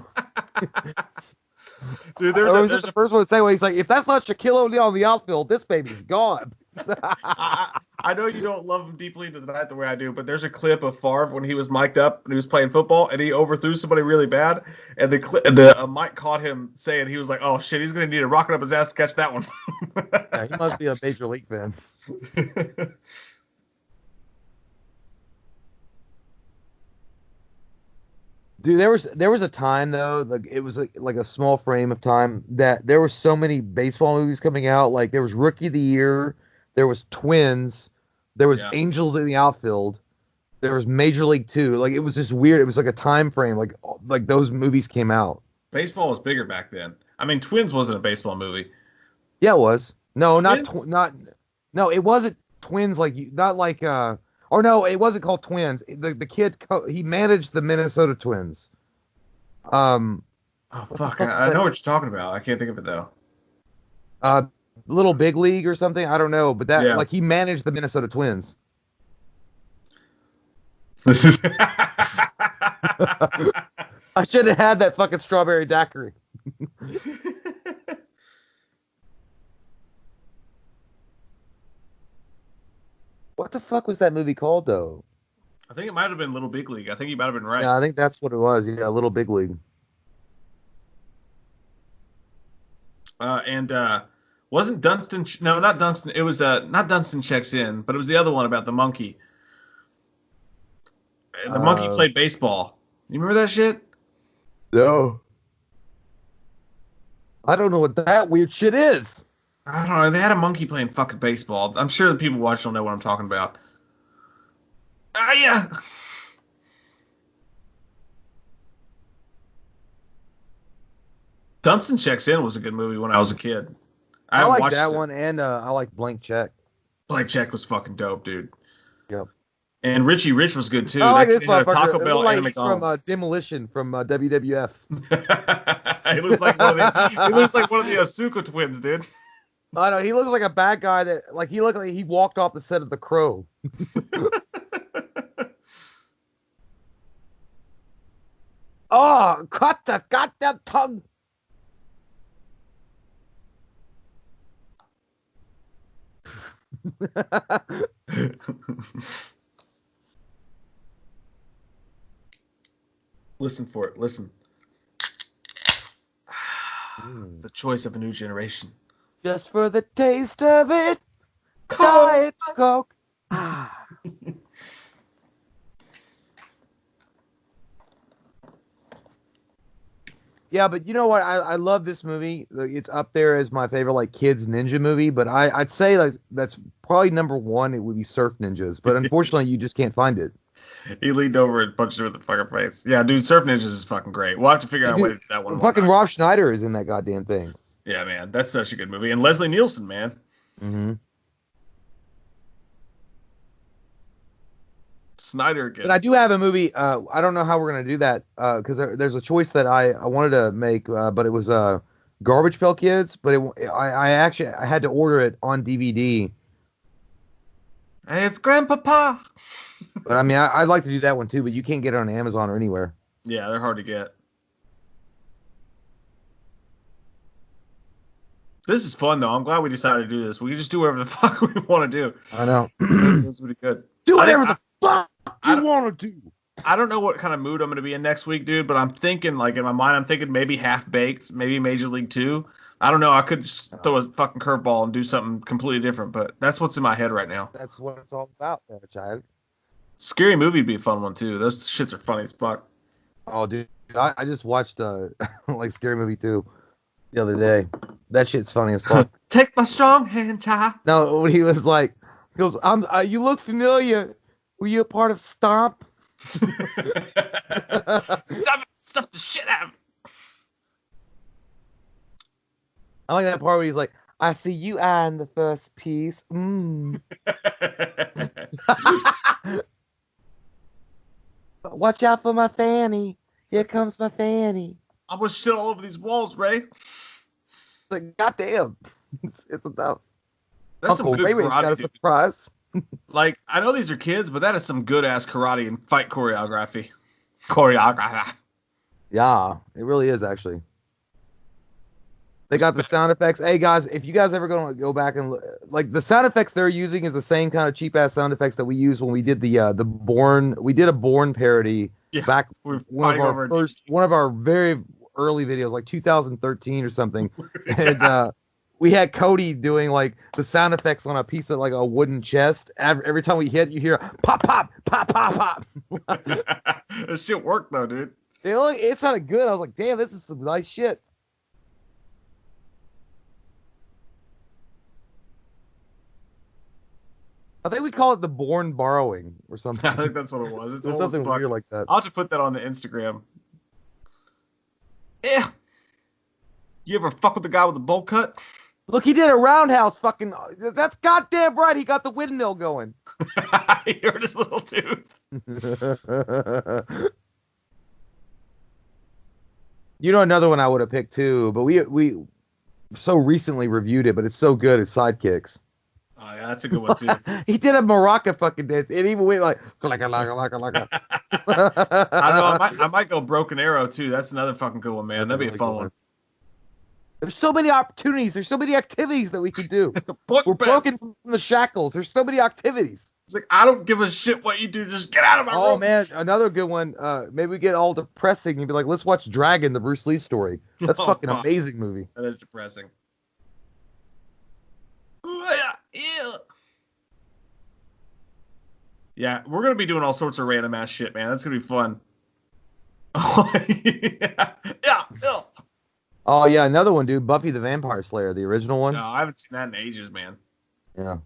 Dude, there's the first one to say, well, he's like, if that's not Shaquille O'Neal on the outfield, this baby's gone. I know you don't love him deeply into the night the way I do, but there's a clip of Favre when he was mic'd up and he was playing football and he overthrew somebody really bad, and the mic caught him saying he was like, "Oh shit, he's gonna need a rocket up his ass to catch that one." Yeah, he must be a major league fan. Dude, there was a time though, like it was like a small frame of time that there were so many baseball movies coming out. Like there was Rookie of the Year, there was Twins, there was Yeah. Angels in the Outfield, there was Major League Two. Like it was just weird. It was like a time frame. Like those movies came out. Baseball was bigger back then. I mean, Twins wasn't a baseball movie. Yeah, it was. No, Twins? no, it wasn't Twins like not like or no, it wasn't called Twins. The kid he managed the Minnesota Twins. Oh What the fuck! fuck I know what you're talking about. I can't think of it though. Little Big League or something. I don't know, but that Yeah. like he managed the Minnesota Twins. This is. I should have had that fucking strawberry daiquiri. What the fuck was that movie called though? I think it might have been Little Big League. I think you might have been right. Yeah, I think that's what it was. Yeah, Little Big League. And wasn't Dunstan? No, not Dunstan. It was not Dunstan Checks In, but it was the other one about the monkey. The monkey played baseball. You remember that shit? No. I don't know what that weird shit is. I don't know. They had a monkey playing fucking baseball. I'm sure the people watching will know what I'm talking about. Ah, yeah. Dunstan Checks In was a good movie when I was a kid. I like watched that one, and I like Blank Check. Blank Check was fucking dope, dude. Yep. And Richie Rich was good too. I like That this kid had a motherfucker. Taco It Bell looked like and a he's from McDonald's. Demolition from WWF. He looks like one of the. He looks like one of the Asuka twins, dude. I know he looks like a bad guy that like he looked like he walked off the set of The Crow. Oh, cut the goddamn tongue. Listen for it. Listen. The choice of a new generation. Just for the taste of it. Coke. Diet Coke. Yeah, but you know what? I love this movie. It's up there as my favorite like kids ninja movie. But I'd say like that's probably number one. It would be Surf Ninjas. But unfortunately, you just can't find it. He leaned over and punched her with the fucking face. Yeah, dude, Surf Ninjas is fucking great. We'll have to figure out a way to do that one. Fucking Rob Schneider is in that goddamn thing. Yeah, man, that's such a good movie. And Leslie Nielsen, man. Mm-hmm. Snyder again. But I do have a movie. I don't know how we're gonna do that because there's a choice that I wanted to make, but it was Garbage Pail Kids. But I actually I had to order it on DVD. Hey, it's Grandpapa. But I mean, I'd like to do that one too. But you can't get it on Amazon or anywhere. Yeah, they're hard to get. This is fun though. I'm glad we decided to do this. We can just do whatever the fuck we want to do. I know. This would be good. Do whatever the fuck you want to do. I don't know what kind of mood I'm going to be in next week, dude, but I'm thinking, like, in my mind, I'm thinking maybe Half-Baked, maybe Major League 2. I don't know. I could just throw a fucking curveball and do something completely different, but that's what's in my head right now. That's what it's all about, there, child. Scary Movie would be a fun one, too. Those shits are funny as fuck. Oh, dude. I just watched, like, Scary Movie 2 the other day. That shit's funny as fuck. Take my strong hand, child. No, when he was like, he goes, you look familiar. Were you a part of Stomp? Stop the shit out of me. I like that part where he's like, I see you eyeing the first piece. Watch out for my fanny. Here comes my fanny. I'm going to shit all over these walls, Ray. Like, goddamn. It's enough. That's Uncle some good Ray-Ray's got a karate. surprise. Like, I know these are kids, but that is some good-ass karate and fight choreography. Yeah, it really is, actually. They got the sound effects. Hey guys, if you guys ever go back and like the sound effects they're using is the same kind of cheap ass sound effects that we used when we did the Bourne. We did a Bourne parody back one of our very early videos, like 2013 or something, and we had Cody doing like the sound effects on a piece of like a wooden chest. Every time we hit, you hear pop, pop, pop, pop, pop. This shit worked though, dude. It sounded good. I was like, damn, this is some nice shit. I think we call it the Bourne borrowing or something. I think that's what it was. It's something weird like that. I'll have to put that on the Instagram. Yeah. You ever fuck with the guy with the bowl cut? Look, he did a roundhouse fucking. That's goddamn right. He got the windmill going. He hurt his little tooth. You know, another one I would have picked too, but we so recently reviewed it, but it's so good. It's Sidekicks. Oh yeah, that's a good one too. He did a maraca fucking dance. It even went like. I don't know. I might go Broken Arrow too. That's another fucking good one, man. That'd be a fun one. There's so many opportunities. There's so many activities that we could do. We're broken from the shackles. There's so many activities. It's like, I don't give a shit what you do. Just get out of my room. Oh, man. Another good one. Maybe we get all depressing and be like, let's watch Dragon, the Bruce Lee story. That's fucking amazing movie. That is depressing. Yeah, we're going to be doing all sorts of random ass shit, man. That's going to be fun. Yeah. Oh, yeah, another one, dude. Buffy the Vampire Slayer, the original one. No, I haven't seen that in ages, man. Yeah.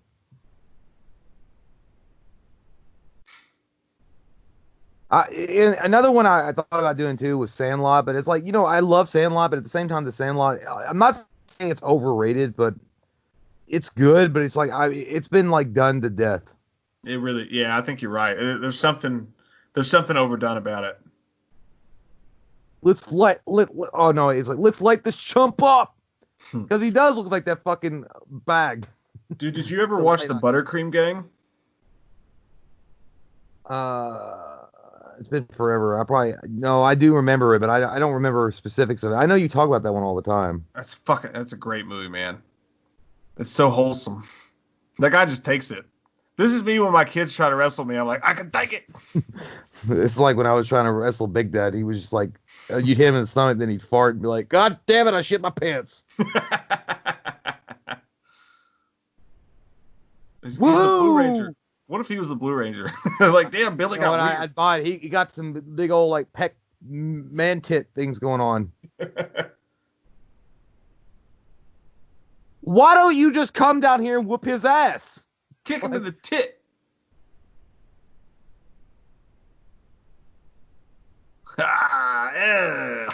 Another one I thought about doing, too, was Sandlot. But it's like, I love Sandlot, but at the same time, the Sandlot, I'm not saying it's overrated, but it's good. But it's like, it's been, like, done to death. It really, yeah, I think you're right. There's something overdone about it. Let's light this chump up, because he does look like that fucking bag. Dude, did you ever watch the Buttercream Gang? It's been forever. I do remember it, but I don't remember specifics of it. I know you talk about that one all the time. That's a great movie, man. It's so wholesome. That guy just takes it. This is me when my kids try to wrestle me. I'm like, I can take it. It's like when I was trying to wrestle Big Dad. He was just like, you'd hit him in the stomach, then he'd fart and be like, God damn it, I shit my pants. He's the Blue Ranger. What if he was the Blue Ranger? Like, damn, Billy got weird. I'd buy it. He got some big old, like, peck man tit things going on. Why don't you just come down here and whoop his ass? Kick him in the tit.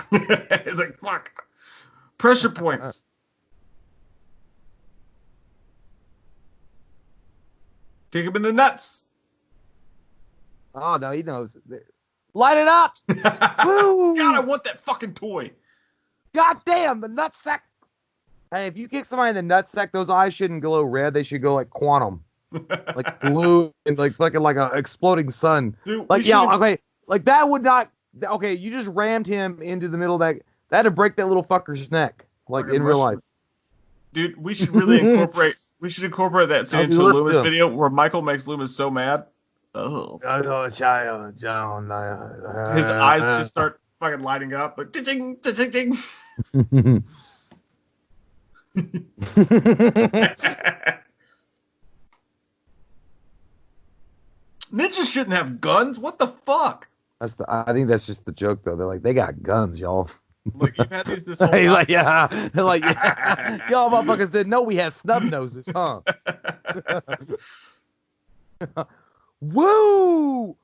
It's like, fuck. Pressure points. Kick him in the nuts. Oh, no, he knows. Light it up. God, I want that fucking toy. God damn, the nutsack. Hey, if you kick somebody in the nutsack, those eyes shouldn't glow red. They should go like quantum. Like blue and like fucking like an exploding sun. Dude, like, yeah, okay. Like that would not. Okay, you just rammed him into the middle of that. That'd break that little fucker's neck. Like in real life. Dude, we should really incorporate. We should incorporate that scene into a Loomis video where Michael makes Loomis so mad. Oh. His eyes just start fucking lighting up. Like, ding, ding, ding. Ninjas shouldn't have guns. What the fuck? I think that's just the joke, though. They're like, they got guns, y'all. Like, you've had these this whole He's like, yeah. They're like, yeah. Y'all motherfuckers didn't know we had snub noses, huh? Woo!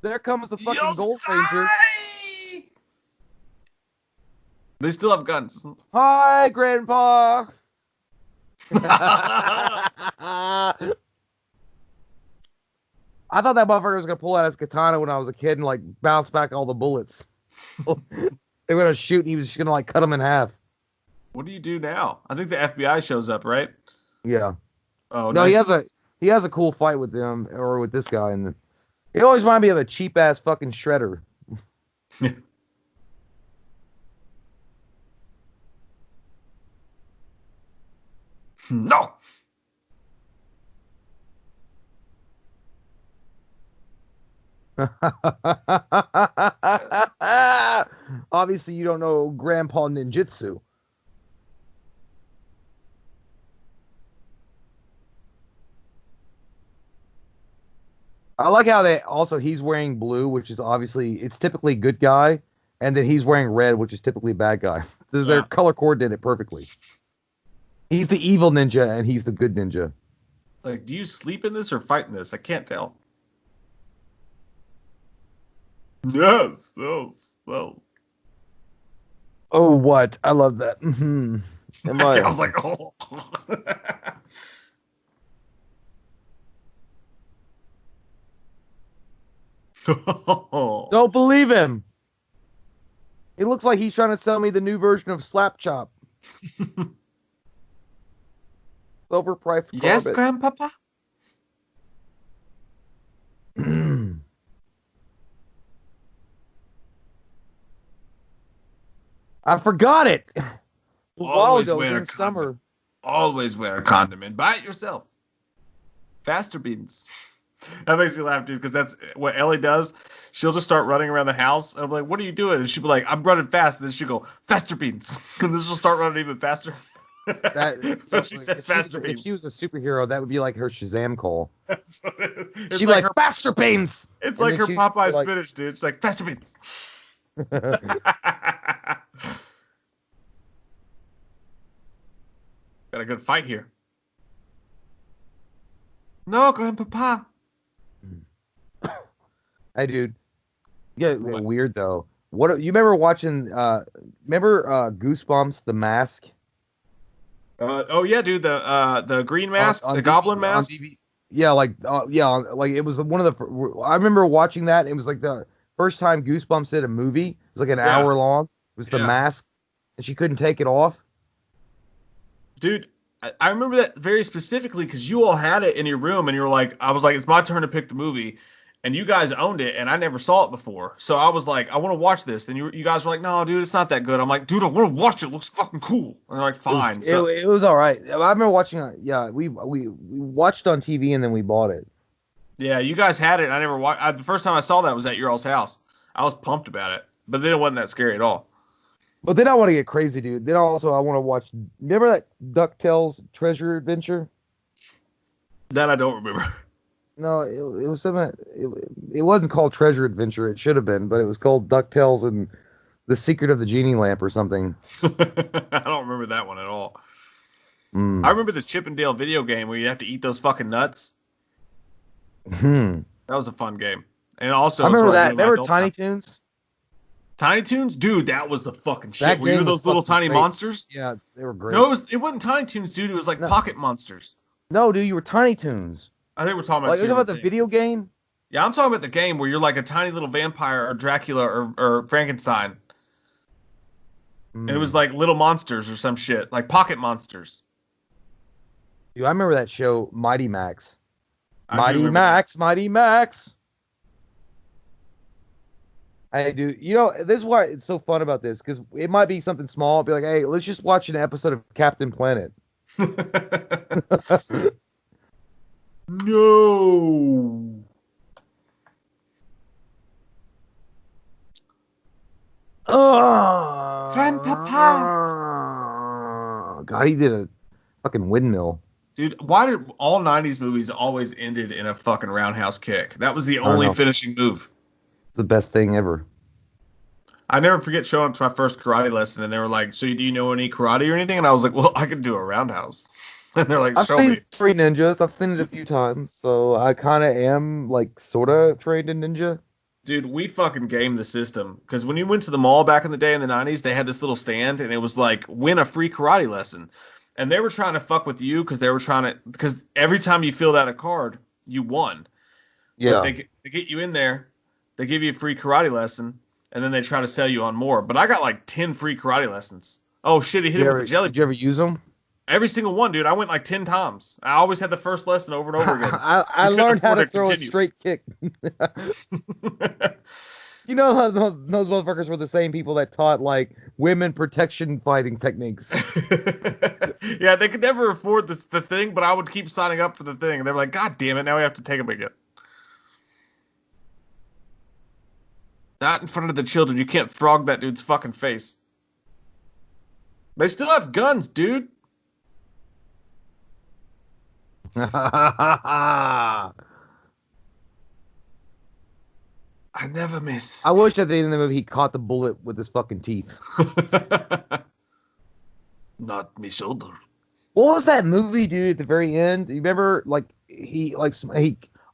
There comes the fucking Gold Ranger. They still have guns. Hi, Grandpa. I thought that motherfucker was gonna pull out his katana when I was a kid and like bounce back all the bullets. They were gonna shoot and he was just gonna like cut them in half. What do you do now? I think the FBI shows up, right? Yeah. Oh no, nice. he has a cool fight with them or with this guy, and it always reminded me of a cheap ass fucking shredder. No. Obviously, you don't know Grandpa Ninjutsu. I like how he's wearing blue, which is obviously it's typically good guy, and then he's wearing red, which is typically bad guy. Their color coordinated perfectly. He's the evil ninja, and he's the good ninja. Like, do you sleep in this or fight in this? I can't tell. Yes, so. Oh, what? I love that. Mm-hmm. I was like, oh. Don't believe him. It looks like he's trying to sell me the new version of Slap Chop. Overpriced. Yes, Grandpapa. I forgot it. Always wear a summer. Always wear a condiment. Buy it yourself. Faster beans. That makes me laugh, dude, because that's what Ellie does. She'll just start running around the house. And I'm like, what are you doing? And she'll be like, I'm running fast. And then she'll go, faster beans. And then she'll start running even faster. She says faster beans. If she was a superhero, that would be like her Shazam call. She's like her faster beans. It's like her Popeye spinach, dude. It's like faster beans. Got a good fight here. No, Grandpapa. Hey, dude. Yeah, weird though. What you remember watching? Remember Goosebumps, The Mask? Oh yeah, dude. The green mask, the goblin mask. Yeah, like it was one of the. I remember watching that. It was like the first time Goosebumps did a movie. It was like an hour long. It was The Mask, and she couldn't take it off. Dude, I remember that very specifically because you all had it in your room, and you were like, I was like, it's my turn to pick the movie. And you guys owned it, and I never saw it before. So I was like, I want to watch this. And you guys were like, no, dude, it's not that good. I'm like, dude, I want to watch it. It looks fucking cool. And they're like, fine. It was all right. I remember watching it. Yeah, we watched on TV, and then we bought it. Yeah, you guys had it. I never watched. The first time I saw that was at your all's house. I was pumped about it. But then it wasn't that scary at all. But then I want to get crazy, dude. Then also I want to watch. Remember that DuckTales Treasure Adventure? That I don't remember. No, it was something. It wasn't called Treasure Adventure. It should have been, but it was called DuckTales and the Secret of the Genie Lamp or something. I don't remember that one at all. I remember the Chip and Dale video game where you have to eat those fucking nuts. That was a fun game. And also, I remember that. Remember Tiny Toons? Tiny Toons, dude, that was the fucking shit. Were you those little tiny monsters? Yeah, they were great. No, it wasn't Tiny Toons, dude. It was like Pocket Monsters. No, dude, you were Tiny Toons. I think we're talking about. Like, you're talking about the video game? Yeah, I'm talking about the game where you're like a tiny little vampire or Dracula or Frankenstein. And it was like little monsters or some shit, like Pocket Monsters. Dude, I remember that show, Mighty Max. Mighty Max. Hey, dude, you know, this is why it's so fun about this, because it might be something small. I'll be like, hey, let's just watch an episode of Captain Planet. No. Oh, Grandpapa. God, he did a fucking windmill. Dude, why did all 90s movies always ended in a fucking roundhouse kick? That was the only finishing move. The best thing ever. I never forget showing up to my first karate lesson, and they were like, so do you know any karate or anything? And I was like, well, I can do a roundhouse. And they're like, show me. I've seen Three Ninjas. I've seen it a few times, so I kind of am, like, sort of trained in ninja. Dude, we fucking gamed the system. Because when you went to the mall back in the day in the 90s, they had this little stand, and it was like, win a free karate lesson. And they were trying to fuck with you because every time you filled out a card, you won. Yeah. But they get you in there, they give you a free karate lesson, and then they try to sell you on more. But I got like 10 free karate lessons. Oh, shit, he hit him with the jelly. Did you ever use them? Every single one, dude. I went like 10 times. I always had the first lesson over and over again. I learned how to throw a straight kick. You know, those motherfuckers were the same people that taught, like, women protection fighting techniques. Yeah, they could never afford the thing, but I would keep signing up for the thing. They're like, God damn it, now we have to take them again. Not in front of the children. You can't frog that dude's fucking face. They still have guns, dude. I never miss. I wish at the end of the movie he caught the bullet with his fucking teeth. Not me shoulder. What was that movie, dude? At the very end, you remember?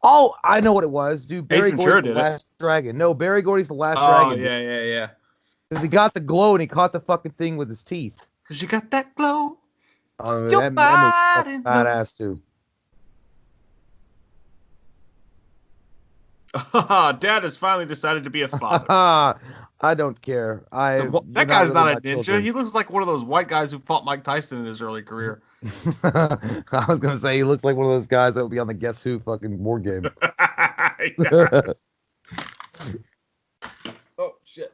Oh, I know what it was, dude. Barry Gordy's the last dragon. No, Barry Gordy's the last dragon. Oh yeah. Because he got the glow and he caught the fucking thing with his teeth. Because you got that glow. Oh, that movie badass too. Dad has finally decided to be a father. I don't care. That guy's not a ninja. Children. He looks like one of those white guys who fought Mike Tyson in his early career. I was gonna say he looks like one of those guys that would be on the Guess Who fucking board game. Oh shit!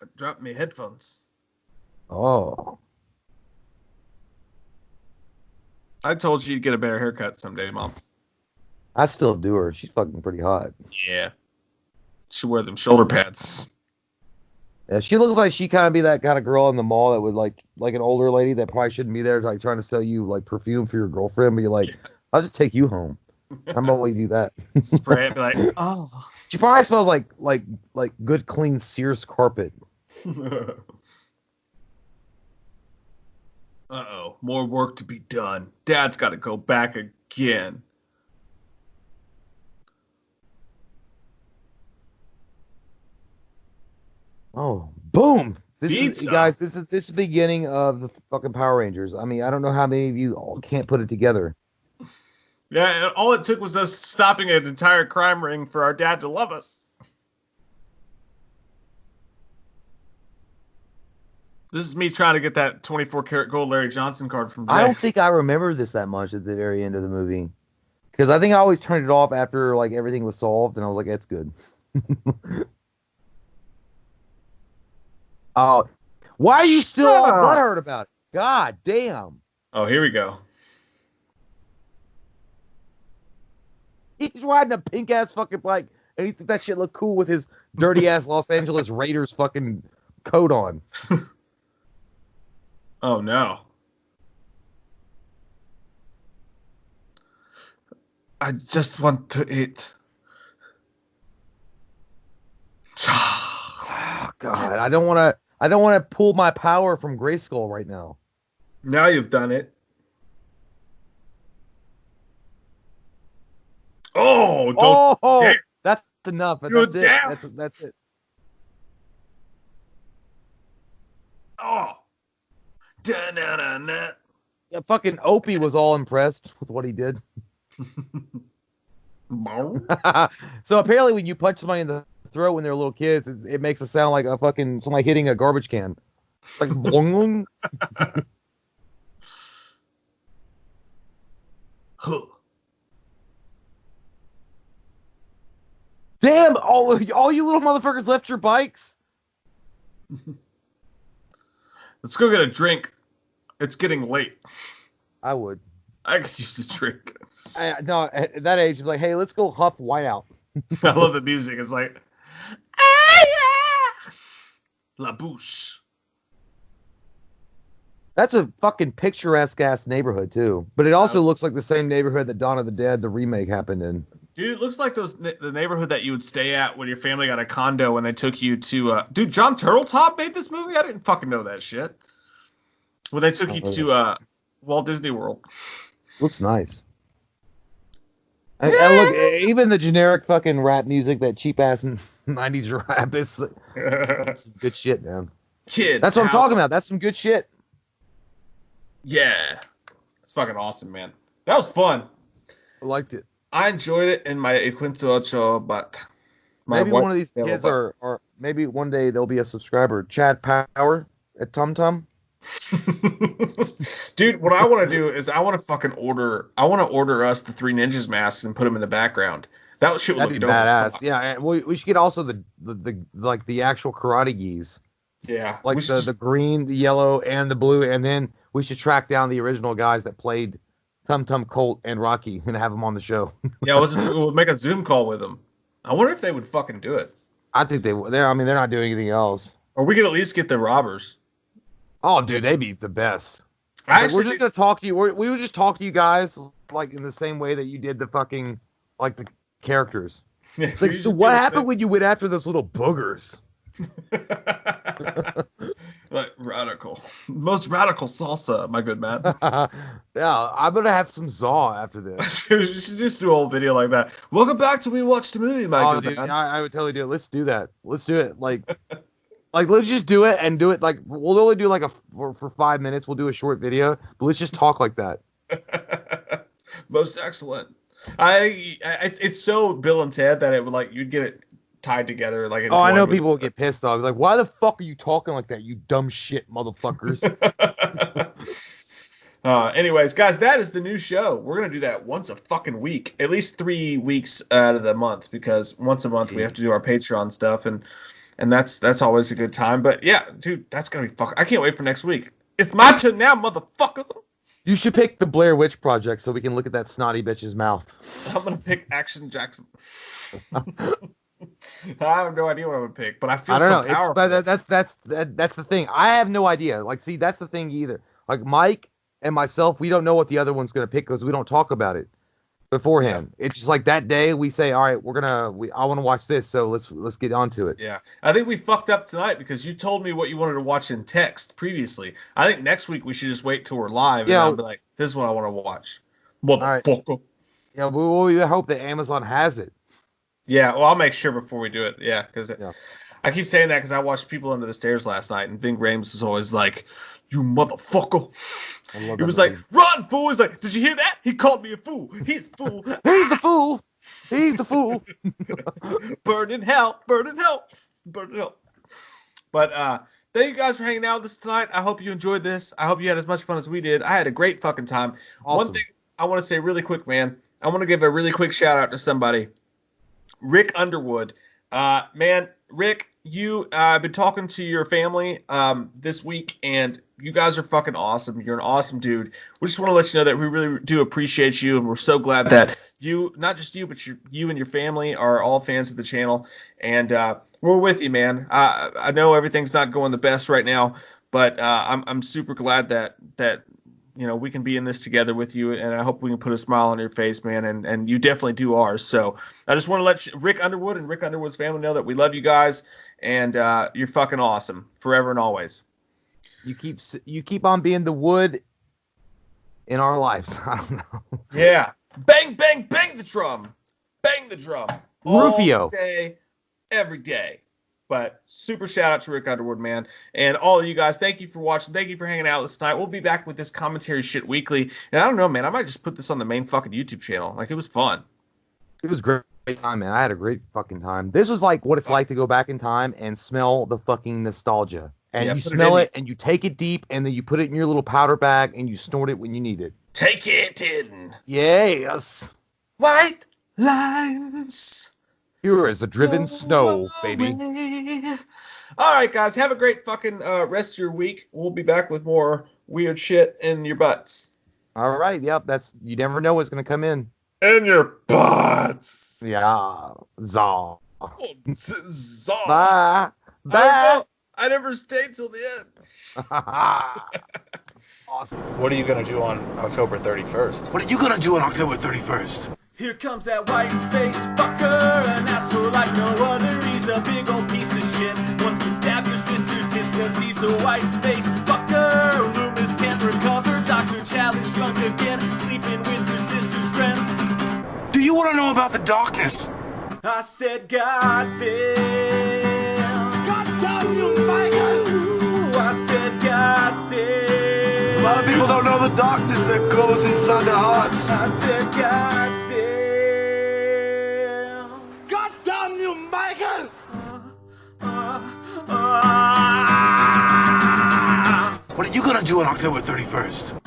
I dropped my headphones. Oh. I told you you'd get a better haircut someday, Mom. I still do her. She's fucking pretty hot. Yeah. She wear them shoulder pads. Yeah, she looks like she kind of be that kind of girl in the mall that would like an older lady that probably shouldn't be there, like trying to sell you like perfume for your girlfriend, but you're like, I'll just take you home. I'm always do that. Spray it, be like, oh. She probably smells like good clean Sears carpet. Uh-oh, more work to be done. Dad's got to go back again. Oh, boom! This is the beginning of the fucking Power Rangers. I mean, I don't know how many of you all can't put it together. Yeah, all it took was us stopping an entire crime ring for our dad to love us. This is me trying to get that 24-karat gold Larry Johnson card from Jay. I don't think I remember this that much at the very end of the movie. Because I think I always turned it off after like everything was solved, and I was like, "It's good." Oh, why are you still all butthurt about it? God damn! Oh, here we go. He's riding a pink ass fucking bike, and he thinks that shit look cool with his dirty ass Los Angeles Raiders fucking coat on. Oh no. I just want to eat. Oh, God, I don't want to pull my power from Grayskull right now. Now you've done it. Oh, that's enough. That's it. That's it. Oh. Da-na-na-na. Yeah, fucking Opie was all impressed with what he did. So apparently when you punch somebody in the throat when they're little kids, it makes it sound like a fucking somebody hitting a garbage can. Like blong. Damn, all you little motherfuckers left your bikes. Let's go get a drink. It's getting late. I would. I could use a drink. No, at that age, like, hey, let's go huff whiteout. I love the music. It's like, ah, yeah. La Bouche. That's a fucking picturesque ass neighborhood too. But it also looks like the same neighborhood that Dawn of the Dead, the remake, happened in. Dude, it looks like the neighborhood that you would stay at when your family got a condo when they took you to. Dude, John Turteltaub made this movie. I didn't fucking know that shit. When they took you to Walt Disney World. Looks nice. And look, even the generic fucking rap music, that cheap ass 90s rap, is that's some good shit, man. That's what I'm talking about. That's some good shit. Yeah. It's fucking awesome, man. That was fun. I liked it. I enjoyed it in my Quinto Ocho, but maybe one of these kids or maybe one day there'll be a subscriber. Chad Power at TumTum. Dude, what I want to do is I want to order us the Three Ninjas masks and put them in the background. That shit would look dope. Badass. Yeah, we should get also the actual karate gis. Yeah. Like the green, the yellow, and the blue, and then we should track down the original guys that played Tum Tum, Colt, and Rocky and have them on the show. Yeah, we'll make a Zoom call with them. I wonder if they would fucking do it. I think they're. I mean, they're not doing anything else. Or we could at least get the robbers. Oh, dude, they'd be the best. We're just gonna talk to you. We would just talk to you guys like in the same way that you did the fucking like the characters. Yeah, it's like, so what happened when you went after those little boogers? Like radical, most radical salsa, my good man. Yeah, I'm gonna have some Zaw after this. You should just do a whole video like that. Welcome back to We Watched the Movie, my good man. I would totally do it. Let's do that. Let's do it. Like let's just do it and do it. Like we'll only do like for 5 minutes. We'll do a short video, but let's just talk like that. Most excellent. It's so Bill and Ted that it would like you'd get it tied together like. I know people will get pissed off. Like, why the fuck are you talking like that? You dumb shit, motherfuckers. Anyways, guys, that is the new show. We're gonna do that once a fucking week, at least 3 weeks out of the month, because once a month we have to do our Patreon stuff, and that's always a good time. But yeah, dude, that's gonna be fucking. I can't wait for next week. It's my turn now, motherfucker. You should pick the Blair Witch Project so we can look at that snotty bitch's mouth. I'm gonna pick Action Jackson. I have no idea what I would pick, but I feel powerful. But that's the thing. I have no idea. Like, see, that's the thing either. Like Mike and myself, we don't know what the other one's gonna pick because we don't talk about it beforehand. Yeah. It's just like that day we say, all right, I want to watch this, so let's get onto it. Yeah, I think we fucked up tonight because you told me what you wanted to watch in text previously. I think next week we should just wait till we're live and I'll be like, this is what I want to watch. Motherfucker. Right. Yeah, we hope that Amazon has it. Yeah, well, I'll make sure before we do it. Yeah, because I keep saying that because I watched People Under the Stairs last night, and Ving Rhames was always like, "You motherfucker!" He was like, "Run, fool!" He's like, "Did you hear that? He called me a fool. He's a fool. He's the fool. He's the fool." Burn in hell. Burn in hell. Burn in hell. But thank you guys for hanging out with us tonight. I hope you enjoyed this. I hope you had as much fun as we did. I had a great fucking time. Awesome. One thing I want to say really quick, man. I want to give a really quick shout out to somebody. Rick Underwood. Man, Rick, I've been talking to your family this week, and you guys are fucking awesome. You're an awesome dude. We just want to let you know that we really do appreciate you, and we're so glad that you, not just you, but you and your family are all fans of the channel, and we're with you, man. I know everything's not going the best right now, but I'm super glad that you know, we can be in this together with you, and I hope we can put a smile on your face, man, and you definitely do ours. So I just want to let Rick Underwood and Rick Underwood's family know that we love you guys, and you're fucking awesome forever and always. You keep on being the wood in our lives. I don't know. Yeah. Bang, bang, bang the drum. Bang the drum. Rufio. All day, every day. But super shout out to Rick Underwood, man. And all of you guys, thank you for watching. Thank you for hanging out with us tonight. We'll be back with this commentary shit weekly. And I don't know, man. I might just put this on the main fucking YouTube channel. Like, it was fun. It was great time, man. I had a great fucking time. This was like what it's like to go back in time and smell the fucking nostalgia. And you smell it and you take it deep and then you put it in your little powder bag and you snort it when you need it. Take it in. Yes. White lines. Here is the driven snow, baby. All right, guys. Have a great fucking rest of your week. We'll be back with more weird shit in your butts. All right. Yep. You never know what's going to come in. In your butts. Yeah. Zaw. Oh, zaw. Bye. Bye. I never stayed till the end. Awesome. What are you going to do on October 31st? What are you going to do on October 31st? Here comes that white-faced fucker, an asshole like no other. He's a big old piece of shit. Wants to stab your sister's tits cause he's a white-faced fucker. Loomis can't recover. Dr. Challenge drunk again, sleeping with your sister's friends. Do you want to know about the darkness? I said, God damn. God damn you, Michael! I said, God damn. A lot of people don't know the darkness that goes inside their hearts. I said, God damn. God damn you, Michael! What are you gonna do on October 31st?